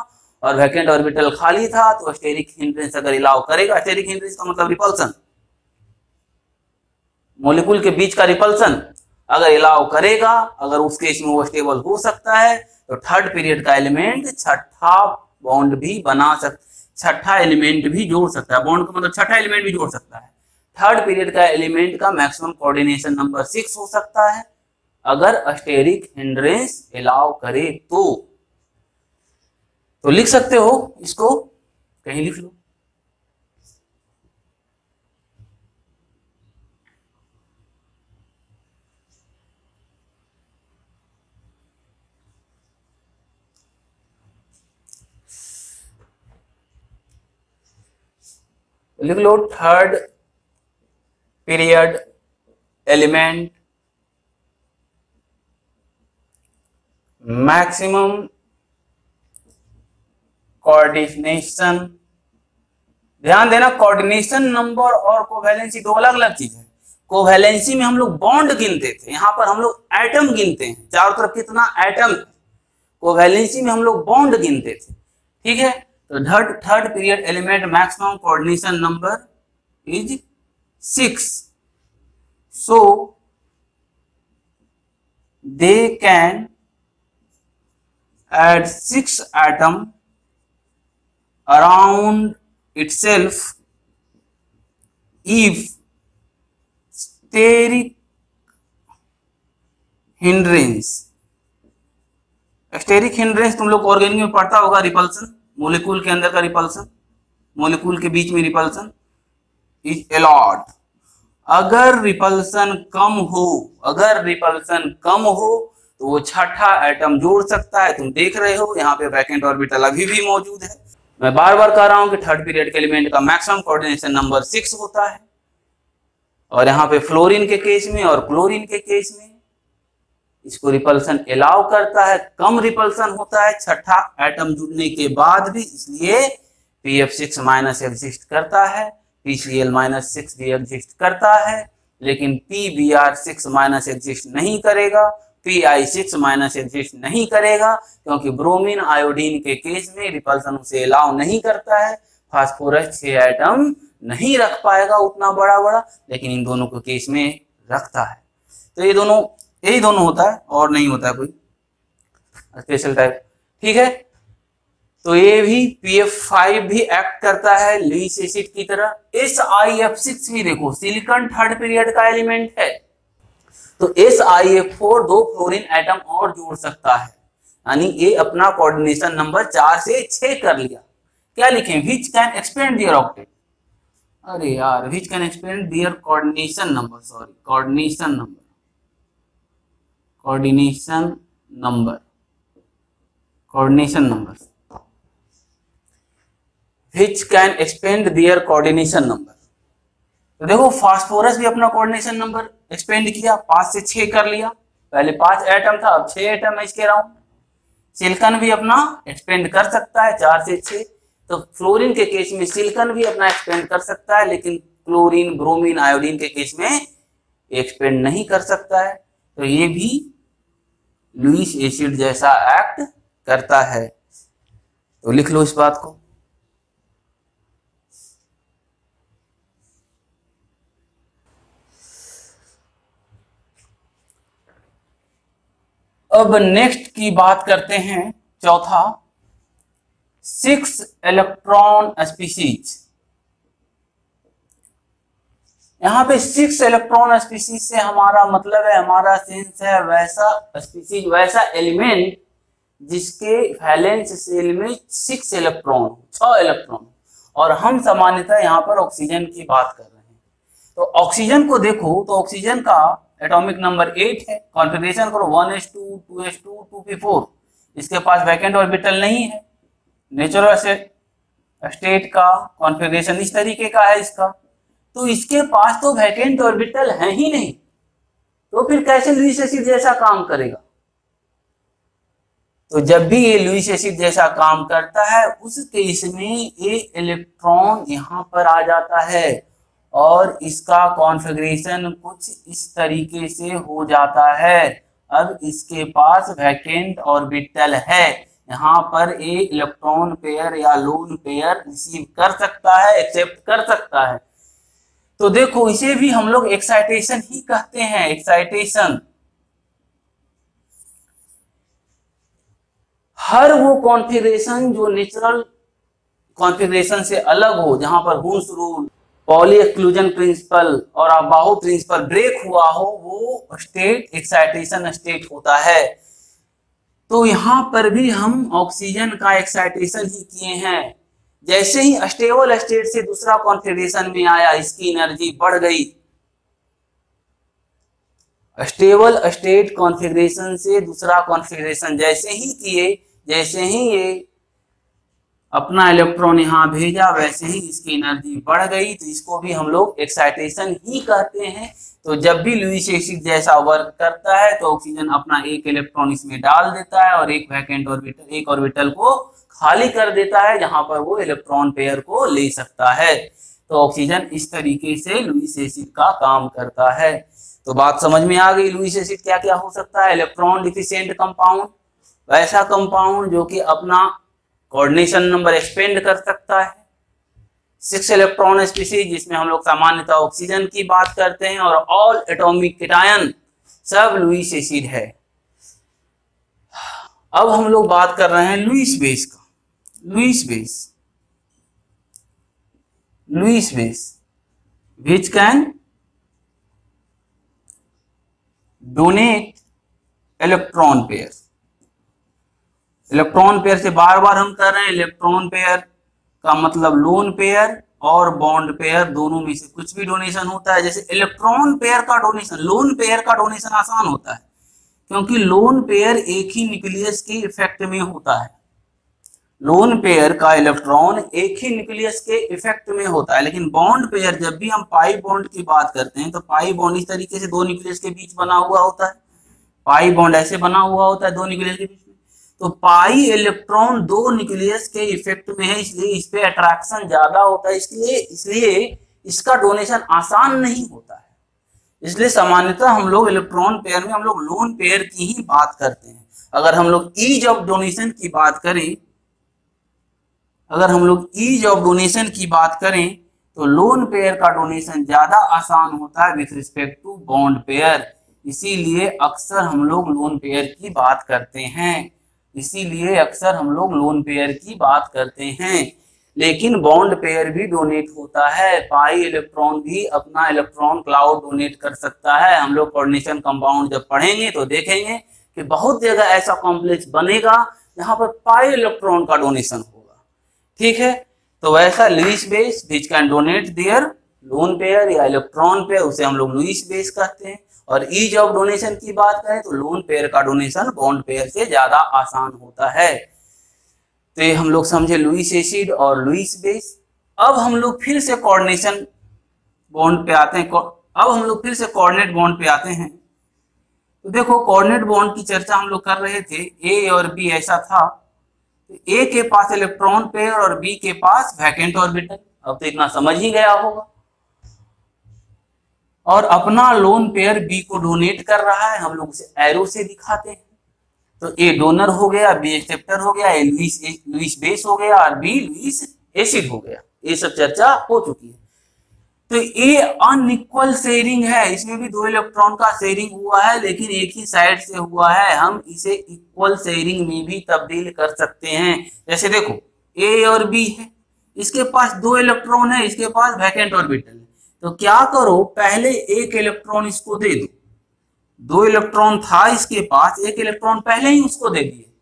Speaker 1: और वैकेंट ऑर्बिटल खाली था तो स्टेरिक हिंड्रेंस अगर अलाउ करेगा, स्टेरिक हिंड्रेंस का मतलब रिपल्सन, मॉलिक्यूल के बीच का रिपल्सन अगर अलाउ करेगा, अगर उस केस में वो स्टेबल हो सकता है, तो थर्ड पीरियड का एलिमेंट छठा बॉन्ड भी बना सकता, छठा एलिमेंट भी जोड़ सकता है। बॉन्ड का मतलब छठा एलिमेंट भी जोड़ सकता है। थर्ड पीरियड का एलिमेंट का मैक्सिमम कोऑर्डिनेशन नंबर 6 हो सकता है अगर स्टेरिक हिंड्रेंस अलाउ करे तो लिख सकते हो इसको, कहीं लिख लो। लिख लो third period element maximum coordination. ध्यान देना, कोऑर्डिनेशन नंबर और कोवैलेंसी दो अलग अलग चीज है। कोवैलेंसी में हम लोग बॉन्ड गिनते थे, यहां पर हम लोग एटम गिनते हैं, चारों तरफ कितना एटम है। कोवैलेंसी में हम लोग बॉन्ड गिनते थे, ठीक है। तो third period element maximum coordination number is 6, so they can add 6 atom around itself if steric hindrance। Steric hindrance तुम लोग ऑर्गेनिक में पढ़ता होगा, रिपल्सन, मॉलिक्यूल के अंदर का रिपल्सन, मॉलिक्यूल के बीच में रिपल्सन इज अलॉट। अगर रिपल्सन कम हो तो वो छठा एटम जोड़ सकता है। तुम देख रहे हो यहाँ पे वैकेंट ऑर्बिटल अभी भी मौजूद है। मैं बार बार कह रहा हूं कि थर्ड पीरियड के एलिमेंट का मैक्सिमम कोऑर्डिनेशन नंबर 6 होता है, और यहाँ पे फ्लोरीन के केस में और क्लोरीन के केस में इसको रिपल्सन अलाउ करता है, कम रिपल्सन होता है छठा एटम जुड़ने के बाद भी, इसलिए PF6 माइनस एग्जिस्ट करता है, PCl माइनस 6 भी एग्जिस्ट करता है, लेकिन PBr6 माइनस एग्जिस्ट नहीं करेगा, Pi6 माइनस एग्जिस्ट नहीं करेगा, क्योंकि ब्रोमीन आयोडीन के केस में रिपल्सन उसे अलाउ नहीं करता है। फास्फोरस 6 एटम नहीं रख पाएगा उतना बड़ा बड़ा, लेकिन इन दोनों के केस में रखता है। तो यही दोनों होता है, और नहीं होता है कोई स्पेशल टाइप, ठीक है। तो ये भी PF5 भी एक्ट करता है लुईस एसिड की तरह। SiF6 भी देखो, सिलिकॉन थर्ड पीरियड का एलिमेंट है, तो SiF4 दो फ्लोरीन एटम और जोड़ सकता है, यानी ये अपना कोऑर्डिनेशन नंबर 4 से 6 कर लिया। क्या लिखें, which can expand their octet, अरे यार, which can expand their coordination number, sorry coordination number which can expand their coordination number। तो देखो फास्फोरस भी अपना कोऑर्डिनेशन नंबर एक्सपेंड किया, 5 से 6 कर लिया। पहले 5 एटम था, अब 6 एटम है इसके अराउंड। सिलिकॉन भी अपना एक्सपेंड कर सकता है 4 से 6। तो फ्लोरीन के केस में सिलिकॉन भी अपना एक्सपेंड कर सकता है, लेकिन क्लोरीन, ब्रोमीन, आयोडीन के केस में एक्सपेंड नहीं कर सकता है। तो ये भी लुईस एसिड जैसा एक्ट करता है। तो लिख लो इस बात को। अब नेक्स्ट की बात करते हैं, चौथा 6 इलेक्ट्रॉन स्पीशीज। यहाँ पे 6 इलेक्ट्रॉन स्पीशीज से हमारा मतलब है, हमारा सेंस है वैसा स्पीशीज, वैसा एलिमेंट जिसके वैलेंस शेल में 6 इलेक्ट्रॉन, 6 इलेक्ट्रॉन। और हम सामान्यतः यहाँ पर ऑक्सीजन की बात कर रहे हैं। तो ऑक्सीजन को देखो तो ऑक्सीजन का एटॉमिक नंबर 8 है। कॉन्फ़िगरेशन करो 1s2 2s2 2p4। इसके पास वैकेंट ऑर्बिटल नहीं है। नेचुरल स्टेट का कॉन्फ़िगरेशन इस तरीके का है इसका। तो इसके पास तो वैकेंट ऑर्बिटल है ही नहीं, तो फिर कैसे लुईस एसिड जैसा काम करेगा। तो जब भी ये लुईस एसिड जैसा काम करता है उस केस में ये इलेक्ट्रॉन यहाँ पर आ जाता है और इसका कॉन्फ़िगरेशन कुछ इस तरीके से हो जाता है। अब इसके पास वैकेंट ऑर्बिटल है, यहाँ पर एक इलेक्ट्रॉन पेयर या लोन पेयर रिसीव कर सकता है, एक्सेप्ट कर सकता है। तो देखो इसे भी हम लोग एक्साइटेशन ही कहते हैं, एक्साइटेशन। हर वो कॉन्फ़िगरेशन जो नेचुरल कॉन्फ़िगरेशन से अलग हो, जहां पर Hund's rule, poly exclusion principle और अबाउ प्रिंसिपल ब्रेक हुआ हो, वो स्टेट एक्साइटेशन स्टेट होता है। तो यहां पर भी हम ऑक्सीजन का एक्साइटेशन ही किए हैं। जैसे ही स्टेबल स्टेट से दूसरा कॉन्फ़िगरेशन में आया, इसकी एनर्जी बढ़ गई। स्टेबल स्टेट कॉन्फ़िगरेशन से दूसरा कॉन्फ़िगरेशन जैसे ही किए, जैसे ही ये अपना इलेक्ट्रॉन यहाँ भेजा, वैसे ही इसकी एनर्जी बढ़ गई। तो इसको भी हम लोग एक्साइटेशन ही कहते हैं। तो जब भी लुईस एसिड जैसा वर्क करता है तो ऑक्सीजन अपना एक इलेक्ट्रॉन इसमें डाल देता है और एक वैकेंट ऑर्बिटल, एक ऑर्बिटल को खाली कर देता है जहां पर वो इलेक्ट्रॉन पेयर को ले सकता है। तो ऑक्सीजन इस तरीके से लुईस एसिड का काम करता है। तो बात समझ में आ गई, लुईस एसिड क्या क्या हो सकता है। इलेक्ट्रॉन डिफिशिएंट कंपाउंड, वैसा कंपाउंड जो कि अपना कोऑर्डिनेशन नंबर एक्सपेंड कर सकता है। 6 इलेक्ट्रॉन स्पीशीज, जिसमें हम लोग सामान्यतः ऑक्सीजन की बात करते हैं, और ऑल एटॉमिक केटायन सब लुईस एसिड है। अब हम लोग बात कर रहे हैं लुईस बेस का। Lewis base which can donate electron pair. Electron pair से बार बार हम कर रहे हैं, इलेक्ट्रॉन पेयर का मतलब लोन पेयर और बॉन्ड पेयर दोनों में से कुछ भी डोनेशन होता है। जैसे इलेक्ट्रॉन पेयर का डोनेशन, लोन पेयर का डोनेशन आसान होता है क्योंकि लोन पेयर एक ही न्यूक्लियस के इफेक्ट में होता है। लोन पेयर का इलेक्ट्रॉन एक ही न्यूक्लियस के इफेक्ट में होता है। लेकिन बॉन्ड पेयर, जब भी हम पाई बॉन्ड की बात करते हैं तो पाई बॉन्ड इस तरीके से दो न्यूक्लियस के बीच बना हुआ होता है। पाई बॉन्ड ऐसे बना हुआ होता है दो न्यूक्लियस के बीच में। तो पाई इलेक्ट्रॉन दो न्यूक्लियस के इफेक्ट में है, इसलिए इस पे अट्रैक्शन ज्यादा होता है, इसलिए इसका डोनेशन आसान नहीं होता है। इसलिए सामान्यतः हम लोग इलेक्ट्रॉन पेयर में हम लोग लोन पेयर की ही बात करते हैं। अगर हम लोग ईज ऑफ डोनेशन की बात करें, तो लोन पेयर का डोनेशन ज्यादा आसान होता है with respect to bond pair. इसीलिए अक्सर हम लोग लोन पेयर की बात करते हैं। लेकिन बॉन्ड पेयर भी डोनेट होता है। पाई इलेक्ट्रॉन भी अपना इलेक्ट्रॉन क्लाउड डोनेट कर सकता है। हम लोग कोऑर्डिनेशन कंपाउंड जब पढ़ेंगे तो देखेंगे कि बहुत जगह ऐसा कॉम्प्लेक्स बनेगा जहां पर पाई इलेक्ट्रॉन का डोनेशन होगा। ठीक है, तो वैसा Lewis base which can donate their lone pair या इलेक्ट्रॉन पेयर, उसे हम लोग लुईस बेस कहते हैं। और ईज ऑफ डोनेशन की बात करें तो लोन पेयर का डोनेशन बॉन्ड पेयर से ज्यादा आसान होता है। तो ये हम लोग समझे लुईस एसिड और लुईस बेस। अब हम लोग फिर से कोऑर्डिनेशन बॉन्ड पे आते हैं। कोऑर्डिनेट बॉन्ड पे आते हैं। तो देखो कोऑर्डिनेट बॉन्ड की चर्चा हम लोग कर रहे थे। ए और बी ऐसा था, तो ए के पास इलेक्ट्रॉन पेयर और बी के पास वैकेंट ऑर्बिटल। अब तो इतना समझ ही गया होगा। और अपना लोन पेयर बी को डोनेट कर रहा है, हम लोग उसे एरो से दिखाते हैं। तो ए डोनर हो गया, बी एक्सेप्टर हो गया, ए लुईस बेस हो गया और बी लुईस एसिड हो गया। ये सब चर्चा हो चुकी है। तो ए अनइक्वल शेयरिंग है, इसमें भी दो इलेक्ट्रॉन का शेयरिंग हुआ है लेकिन एक ही साइड से हुआ है। हम इसे इक्वल शेयरिंग में भी तब्दील कर सकते हैं। जैसे देखो ए और बी है, इसके पास दो इलेक्ट्रॉन है, इसके पास वैकेंट ऑर्बिटल है। तो क्या करो, पहले एक इलेक्ट्रॉन इसको दे दो। दो इलेक्ट्रॉन था इसके पास, एक इलेक्ट्रॉन पहले ही उसको दे दिए।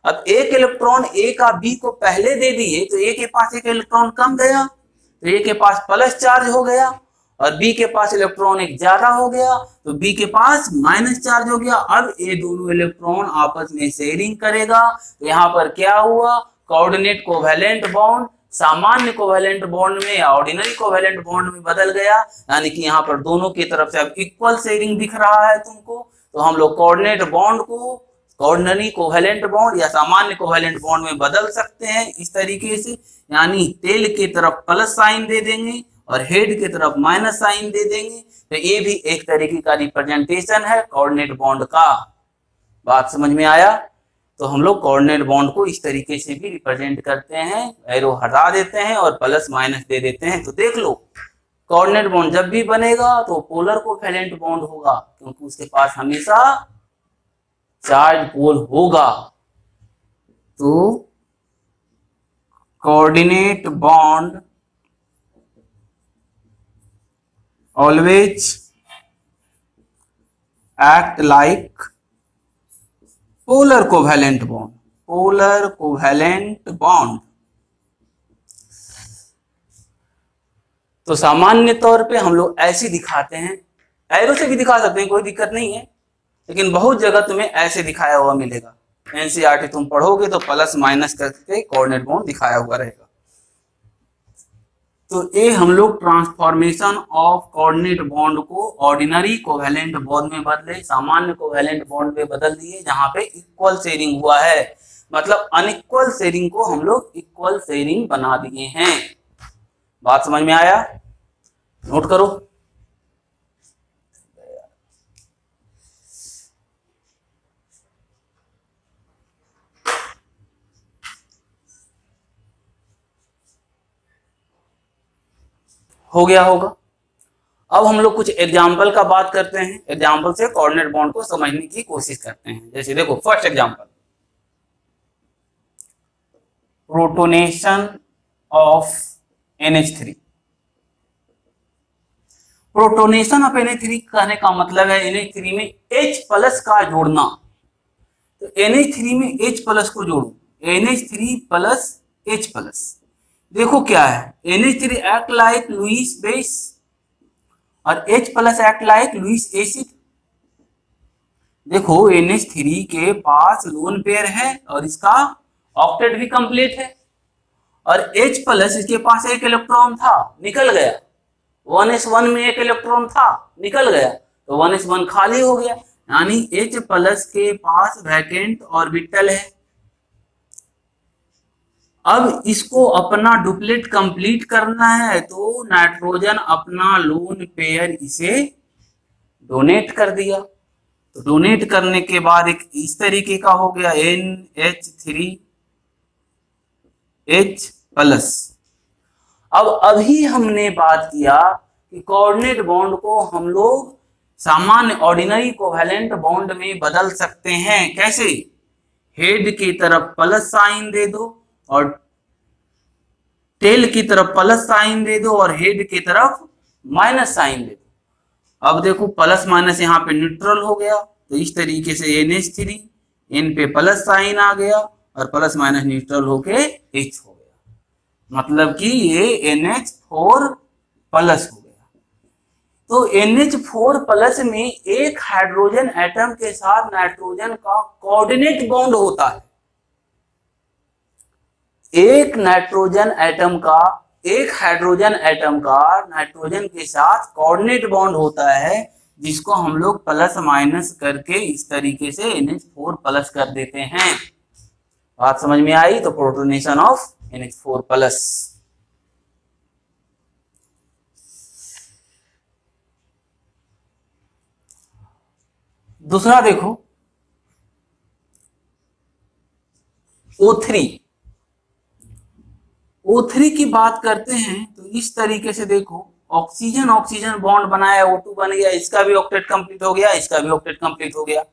Speaker 1: अब एक इलेक्ट्रॉन ए का बी को पहले दे दिए तो ए के पास एक इलेक्ट्रॉन कम गया, तो ए के पास प्लस चार्ज हो गया, और बी के पास इलेक्ट्रॉन एक ज्यादा हो गया तो बी के पास माइनस चार्ज हो गया। अब ये दोनों इलेक्ट्रॉन आपस में शेयरिंग करेगा। तो यहाँ पर क्या हुआ, कोऑर्डिनेट कोवैलेंट बॉन्ड सामान्य कोवैलेंट बॉन्ड में या ऑर्डिनरी कोवैलेंट बॉन्ड में बदल गया। यानी कि यहाँ पर दोनों की तरफ से अब इक्वल शेयरिंग दिख रहा है तुमको। तो हम लोग कोऑर्डिनेट बॉन्ड को ऑर्डिनरी कोवेलेंट बॉन्ड या सामान्य कोवेलेंट बॉन्ड में बदल सकते हैं इस तरीके से, यानी टेल की तरफ प्लस साइन दे देंगे और हेड की तरफ माइनस साइन दे देंगे। तो ये भी एक तरीके का रिप्रेजेंटेशन है कोऑर्डिनेट बॉन्ड का। बात समझ में आया? तो हम लोग कोऑर्डिनेट बॉन्ड को इस तरीके से भी रिप्रेजेंट करते हैं, एरो हटा देते हैं और प्लस माइनस दे देते हैं। तो देख लो, कोऑर्डिनेट बॉन्ड जब भी बनेगा तो पोलर कोवेलेंट बॉन्ड होगा, क्योंकि उसके पास हमेशा चार्ज पोल होगा। तो coordinate bond always act like polar covalent bond, polar covalent bond. तो सामान्य तौर पे हम लोग ऐसे दिखाते हैं, एरो से भी दिखा सकते हैं, कोई दिक्कत नहीं है, लेकिन बहुत जगह तुम्हें ऐसे दिखाया हुआ मिलेगा। एनसीईआरटी तुम पढ़ोगे तो प्लस माइनस करके कोऑर्डिनेट बॉन्ड दिखाया हुआ रहेगा। तो ये हम लोग ट्रांसफॉर्मेशन ऑफ कोऑर्डिनेट बॉन्ड को ऑर्डिनरी कोवेलेंट बॉन्ड में बदले, सामान्य कोवेलेंट बॉन्ड में बदल दिए, जहां पे इक्वल शेयरिंग हुआ है। मतलब अनइक्वल शेयरिंग को हम लोग इक्वल शेयरिंग बना दिए हैं। बात समझ में आया? नोट करो। हो गया होगा। अब हम लोग कुछ एग्जाम्पल का बात करते हैं, एग्जाम्पल से कोऑर्डिनेट बॉन्ड को समझने की कोशिश करते हैं। जैसे देखो, first example, protonation of NH3। Protonation of NH3 कहने का मतलब है NH3 में H+ का जोड़ना। तो NH3 में H+ को जोड़ो, NH3 + H+। देखो क्या है, NH3 act like Lewis base और H+ act like Lewis acid. देखो NH3 के पास लोन पेयर है और इसका ऑक्टेट भी कंप्लीट है, और H+ इसके पास एक इलेक्ट्रॉन था, निकल गया। 1s1 में एक इलेक्ट्रॉन था, निकल गया, तो 1s1 खाली हो गया, यानी H+ के पास वैकेंट ऑर्बिटल है। अब इसको अपना डुप्लेट कंप्लीट करना है, तो नाइट्रोजन अपना लोन पेयर इसे डोनेट कर दिया। तो डोनेट करने के बाद एक इस तरीके का हो गया NH3H+। अब अभी हमने बात किया कि कोऑर्डिनेट बॉन्ड को हम लोग सामान्य ऑर्डिनरी कोवेलेंट बॉन्ड में बदल सकते हैं। कैसे? हेड की तरफ प्लस साइन दे दो और टेल की तरफ प्लस साइन दे दो और हेड की तरफ माइनस साइन दे दो। अब देखो प्लस माइनस यहाँ पे न्यूट्रल हो गया, तो इस तरीके से NH3 N पे प्लस साइन आ गया और प्लस माइनस न्यूट्रल होके H हो गया, मतलब कि ये NH4+ हो गया। तो NH4+ में एक हाइड्रोजन एटम के साथ नाइट्रोजन का कोऑर्डिनेट बॉन्ड होता है। एक हाइड्रोजन एटम का नाइट्रोजन के साथ कोऑर्डिनेट बॉन्ड होता है, जिसको हम लोग प्लस माइनस करके इस तरीके से NH4+ कर देते हैं। बात समझ में आई? तो प्रोटोनेशन ऑफ NH4+। दूसरा देखो, O3 की बात करते हैं तो इस तरीके से देखो, ऑक्सीजन ऑक्सीजन बॉन्ड बनाया, O2 बन गया, इसका भी ऑक्टेट कंप्लीट हो गया, इसका भी ऑक्टेट कंप्लीट हो गया।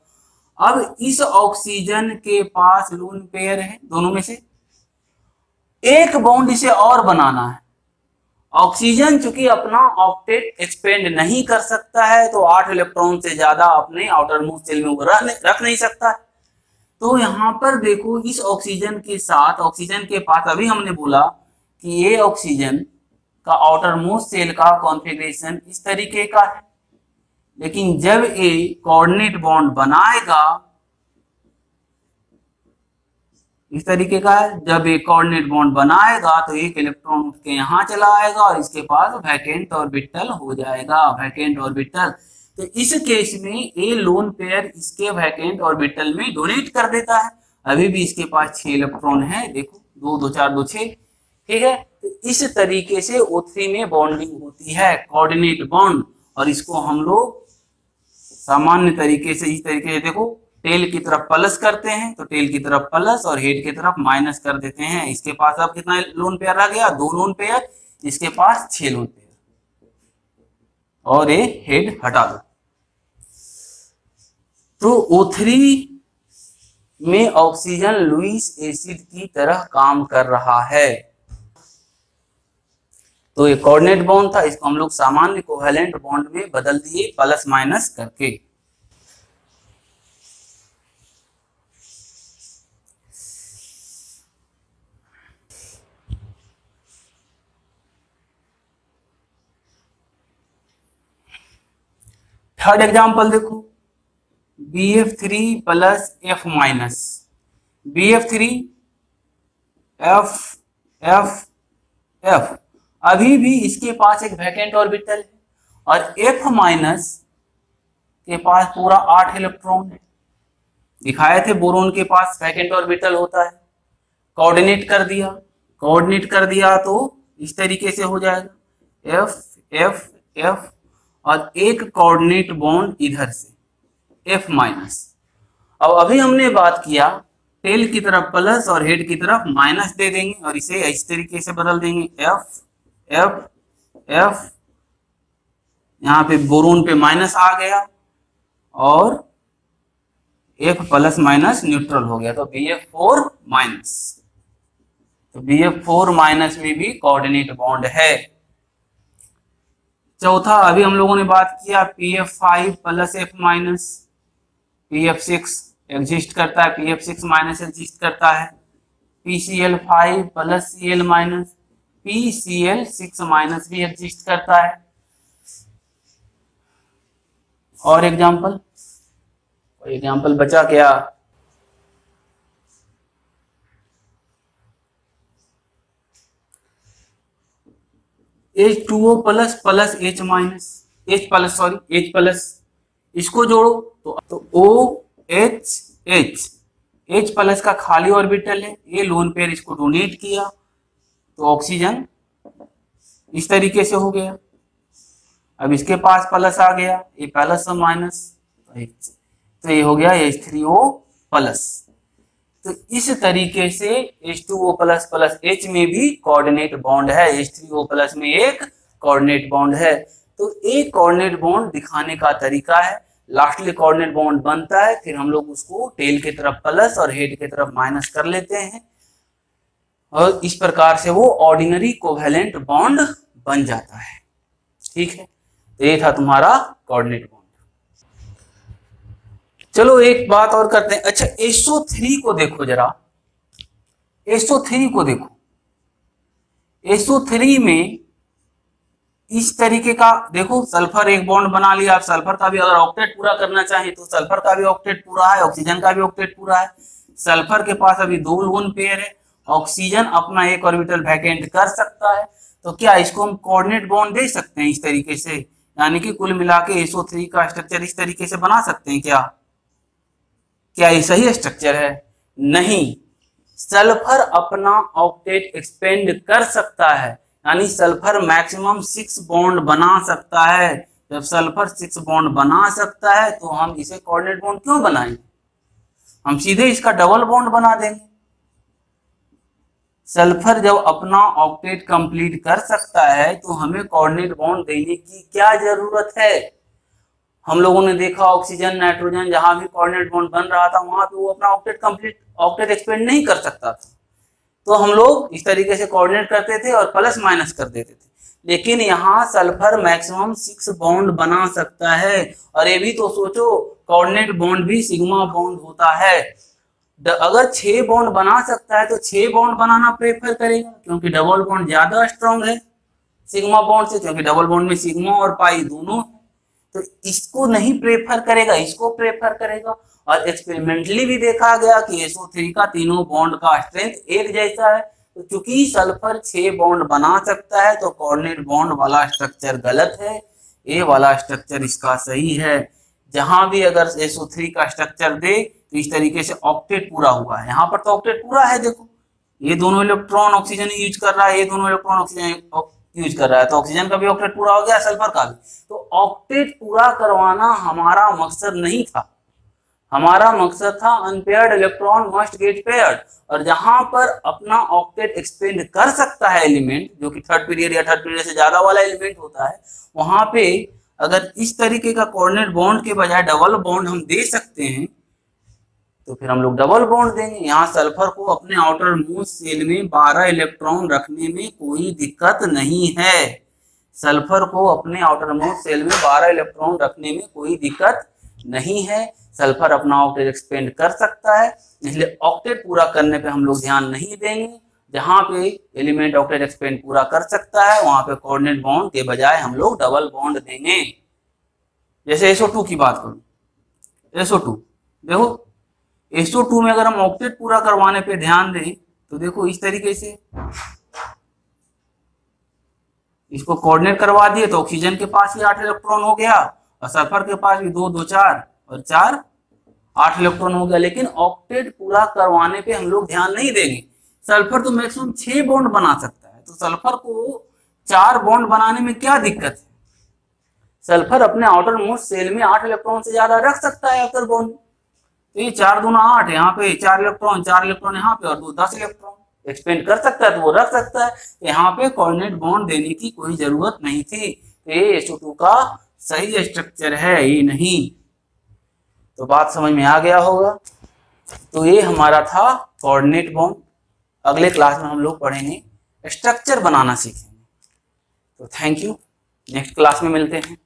Speaker 1: अब इस ऑक्सीजन के पास लोन पेयर है, दोनों में से एक बॉन्ड इसे और बनाना है। ऑक्सीजन चूंकि अपना ऑक्टेट एक्सपेंड नहीं कर सकता है, तो 8 इलेक्ट्रॉन से ज्यादा अपने आउटर मोस्ट शेल में वो रख नहीं सकता है। तो यहाँ पर देखो, इस ऑक्सीजन के साथ, ऑक्सीजन के पास अभी हमने बोला कि ये ऑक्सीजन का आउटर मोस्ट शेल का कॉन्फ़िगरेशन इस तरीके का है, लेकिन जब ये कोऑर्डिनेट बॉन्ड बनाएगा, इस तरीके का है, जब ये कोऑर्डिनेट बॉन्ड बनाएगा तो एक इलेक्ट्रॉन उठ के यहाँ चला आएगा और इसके पास वैकेंट ऑर्बिटल हो जाएगा, वैकेंट ऑर्बिटल। तो इस केस में ए लोन पेयर इसके वैकेंट ऑर्बिटल में डोनेट कर देता है। अभी भी इसके पास 6 इलेक्ट्रॉन है, देखो 2 2 4 2 6, ठीक है। तो इस तरीके से O3 में बॉन्डिंग होती है, कोऑर्डिनेट बॉन्ड। और इसको हम लोग सामान्य तरीके से इस तरीके से देखो, टेल की तरफ प्लस करते हैं तो टेल की तरफ प्लस और हेड की तरफ माइनस कर देते हैं। इसके पास अब कितना लोन पेयर आ गया, 2 लोन पेयर, इसके पास 6 लोन पेयर, और ये हेड हटा दो। तो O3 में ऑक्सीजन लुईस एसिड की तरह काम कर रहा है। तो ये कोऑर्डिनेट बॉन्ड था, इसको हम लोग सामान्य कोवैलेंट बॉन्ड में बदल दिए प्लस माइनस करके। थर्ड एग्जांपल देखो, BF3 plus F minus, BF3 F F F, अभी भी इसके पास एक वैकेंट ऑर्बिटल है और F माइनस के पास पूरा 8 इलेक्ट्रॉन है। दिखाए थे बोरोन के पास वैकेंट ऑर्बिटल होता है, कोऑर्डिनेट कर दिया, कोऑर्डिनेट कर दिया तो इस तरीके से हो जाएगा F F F, और एक कोऑर्डिनेट बॉन्ड इधर से F माइनस। अब अभी हमने बात किया टेल की तरफ प्लस और हेड की तरफ माइनस दे देंगे और इसे इस तरीके से बदल देंगे F F F, यहाँ पे बोरोन पे माइनस आ गया और F प्लस माइनस न्यूट्रल हो गया, तो BF4 माइनस। तो BF4 माइनस में भी कोऑर्डिनेट बॉन्ड है। चौथा, अभी हम लोगों ने बात किया PF5 plus F minus, PF6 exist करता है, PF6 माइनस एग्जिस्ट करता है, PCl5 plus Cl minus, PCl6 minus भी एग्जिस्ट करता है। और एग्जाम्पल बचा क्या, H2O plus plus H minus, H plus, इसको जोड़ो तो OH, H प्लस का खाली ऑर्बिटल है, ये लोन पेयर इसको डोनेट किया तो ऑक्सीजन इस तरीके से हो गया। अब इसके पास प्लस आ गया, ये प्लस और माइनस, तो ये हो गया H3O प्लस। तो इस तरीके से H2O प्लस प्लस H में भी कोऑर्डिनेट बॉन्ड है, H3O प्लस में एक कोऑर्डिनेट बॉन्ड है। तो एक कोऑर्डिनेट बॉन्ड दिखाने का तरीका है, लास्टली कोऑर्डिनेट बॉन्ड बनता है, फिर हम लोग उसको टेल की तरफ प्लस और हेड की तरफ माइनस कर लेते हैं और इस प्रकार से वो ऑर्डिनरी कोवैलेंट बॉन्ड बन जाता है। ठीक है, तो ये था तुम्हारा कोऑर्डिनेट बॉन्ड। चलो एक बात और करते हैं। अच्छा, SO3 को देखो जरा, SO3 को देखो, SO3 में इस तरीके का देखो, सल्फर एक बॉन्ड बना लिया। आप सल्फर का भी अगर ऑक्टेट पूरा करना चाहें तो सल्फर का भी ऑक्टेट पूरा है, ऑक्सीजन का भी ऑक्टेट पूरा है। सल्फर के पास अभी 2 लोन पेयर है, ऑक्सीजन अपना एक ऑर्बिटल वैकेंट कर सकता है। तो क्या इसको हम कोऑर्डिनेट बॉन्ड दे सकते हैं इस तरीके से, यानी कि कुल मिला के SO3 का स्ट्रक्चर इस तरीके से बना सकते हैं क्या? क्या ये सही स्ट्रक्चर है? नहीं, सल्फर अपना ऑक्टेट एक्सपेंड कर सकता है, यानी सल्फर मैक्सिमम 6 बॉन्ड बना सकता है। जब सल्फर 6 बॉन्ड बना सकता है तो हम इसे कोऑर्डिनेट बॉन्ड क्यों बनाएंगे, हम सीधे इसका डबल बॉन्ड बना देंगे। सल्फर जब अपना ऑक्टेट कंप्लीट कर सकता है तो हमें कोऑर्डिनेट बॉन्ड देने की क्या जरूरत है? हम लोगों ने देखा ऑक्सीजन, नाइट्रोजन, जहां भी कोऑर्डिनेट बॉन्ड बन रहा था वहां पे वो अपना ऑक्टेट एक्सपेंड नहीं कर सकता था, तो हम लोग इस तरीके से कोऑर्डिनेट करते थे और प्लस माइनस कर देते थे। लेकिन यहाँ सल्फर मैक्सिमम 6 बॉन्ड बना सकता है। और ये भी तो सोचो, कोऑर्डिनेट बॉन्ड भी सिग्मा बॉन्ड होता है। अगर 6 बॉन्ड बना सकता है तो 6 बॉन्ड बनाना प्रेफर करेगा, क्योंकि डबल बॉन्ड ज्यादा स्ट्रॉन्ग है सिग्मा बॉन्ड से, क्योंकि डबल बॉन्ड में सिग्मा और पाई दोनों, तो इसको नहीं प्रेफर करेगा, इसको प्रेफर करेगा। और एक्सपेरिमेंटली भी देखा गया कि SO3 का तीनों बॉन्ड का स्ट्रेंथ एक जैसा है। तो चूंकि सल्फर 6 बॉन्ड बना सकता है तो कोऑर्डिनेट बॉन्ड वाला स्ट्रक्चर गलत है, ए वाला स्ट्रक्चर इसका सही है। जहां भी अगर SO3 का स्ट्रक्चर दे तो इस तरीके से ऑक्टेट पूरा हुआ है। यहाँ पर तो ऑक्टेट पूरा है, देखो ये दोनों इलेक्ट्रॉन ऑक्सीजन यूज कर रहा है, ये दोनों इलेक्ट्रॉन ऑक्सीजन यूज कर रहा है, तो ऑक्सीजन का भी ऑक्टेट पूरा हो गया, सल्फर का भी। तो ऑक्टेट पूरा करवाना हमारा मकसद नहीं था, हमारा मकसद था unpaired electron must get paired. और जहां पर अपना ऑक्टेट एक्सपेंड कर सकता है एलिमेंट, जो कि थर्ड पीरियड या थर्ड पीरियड से ज्यादा वाला एलिमेंट होता है, वहां पे अगर इस तरीके का कोऑर्डिनेट बॉन्ड के बजाय डबल बॉन्ड हम दे सकते हैं तो फिर हम लोग डबल बॉन्ड देंगे। यहाँ सल्फर को अपने आउटर मोस्ट सेल में 12 इलेक्ट्रॉन रखने में कोई दिक्कत नहीं है। सल्फर को अपने आउटर मोस्ट सेल में 12 इलेक्ट्रॉन रखने में कोई दिक्कत नहीं है। सल्फर अपना ऑक्टेट एक्सपेंड कर सकता है, इसलिए ऑक्टेट पूरा करने पे हम लोग ध्यान नहीं देंगे। जहां पे एलिमेंट ऑक्टेट एक्सपेंड पूरा कर सकता है वहां पे कोऑर्डिनेट बॉन्ड के बजाय हम लोग डबल बॉन्ड देंगे। जैसे SO2 की बात करूं, SO2 देखो, SO2 में अगर हम ऑक्टेट पूरा करवाने पे ध्यान दें तो देखो इस तरीके से इसको कोऑर्डिनेट करवा दिए तो ऑक्सीजन के पास ही 8 इलेक्ट्रॉन हो गया और सल्फर के पास भी 2 2 4 और 4 8 इलेक्ट्रॉन हो गया। लेकिन ऑक्टेट पूरा करवाने पे हम लोग ध्यान नहीं देंगे। सल्फर तो मैक्सिमम 6 बॉन्ड बना सकता है, तो सल्फर को 4 बॉन्ड बनाने में क्या दिक्कत है? सल्फर अपने आउटर मोस्ट सेल में 8 इलेक्ट्रॉन से ज्यादा रख सकता है आउटर बॉन्ड। तो ये 4 दूना 8, यहाँ पे 4 इलेक्ट्रॉन यहाँ पे और 2 10 इलेक्ट्रॉन एक्सपेंड कर सकता है, तो वो रख सकता है। यहाँ पे कोऑर्डिनेट बॉन्ड देने की कोई जरूरत नहीं थी। तो ये SO2 का सही स्ट्रक्चर है, ये नहीं। तो बात समझ में आ गया होगा। तो ये हमारा था कोऑर्डिनेट बॉन्ड। अगले क्लास में हम लोग पढ़ेंगे स्ट्रक्चर बनाना सीखेंगे। तो थैंक यू, नेक्स्ट क्लास में मिलते हैं।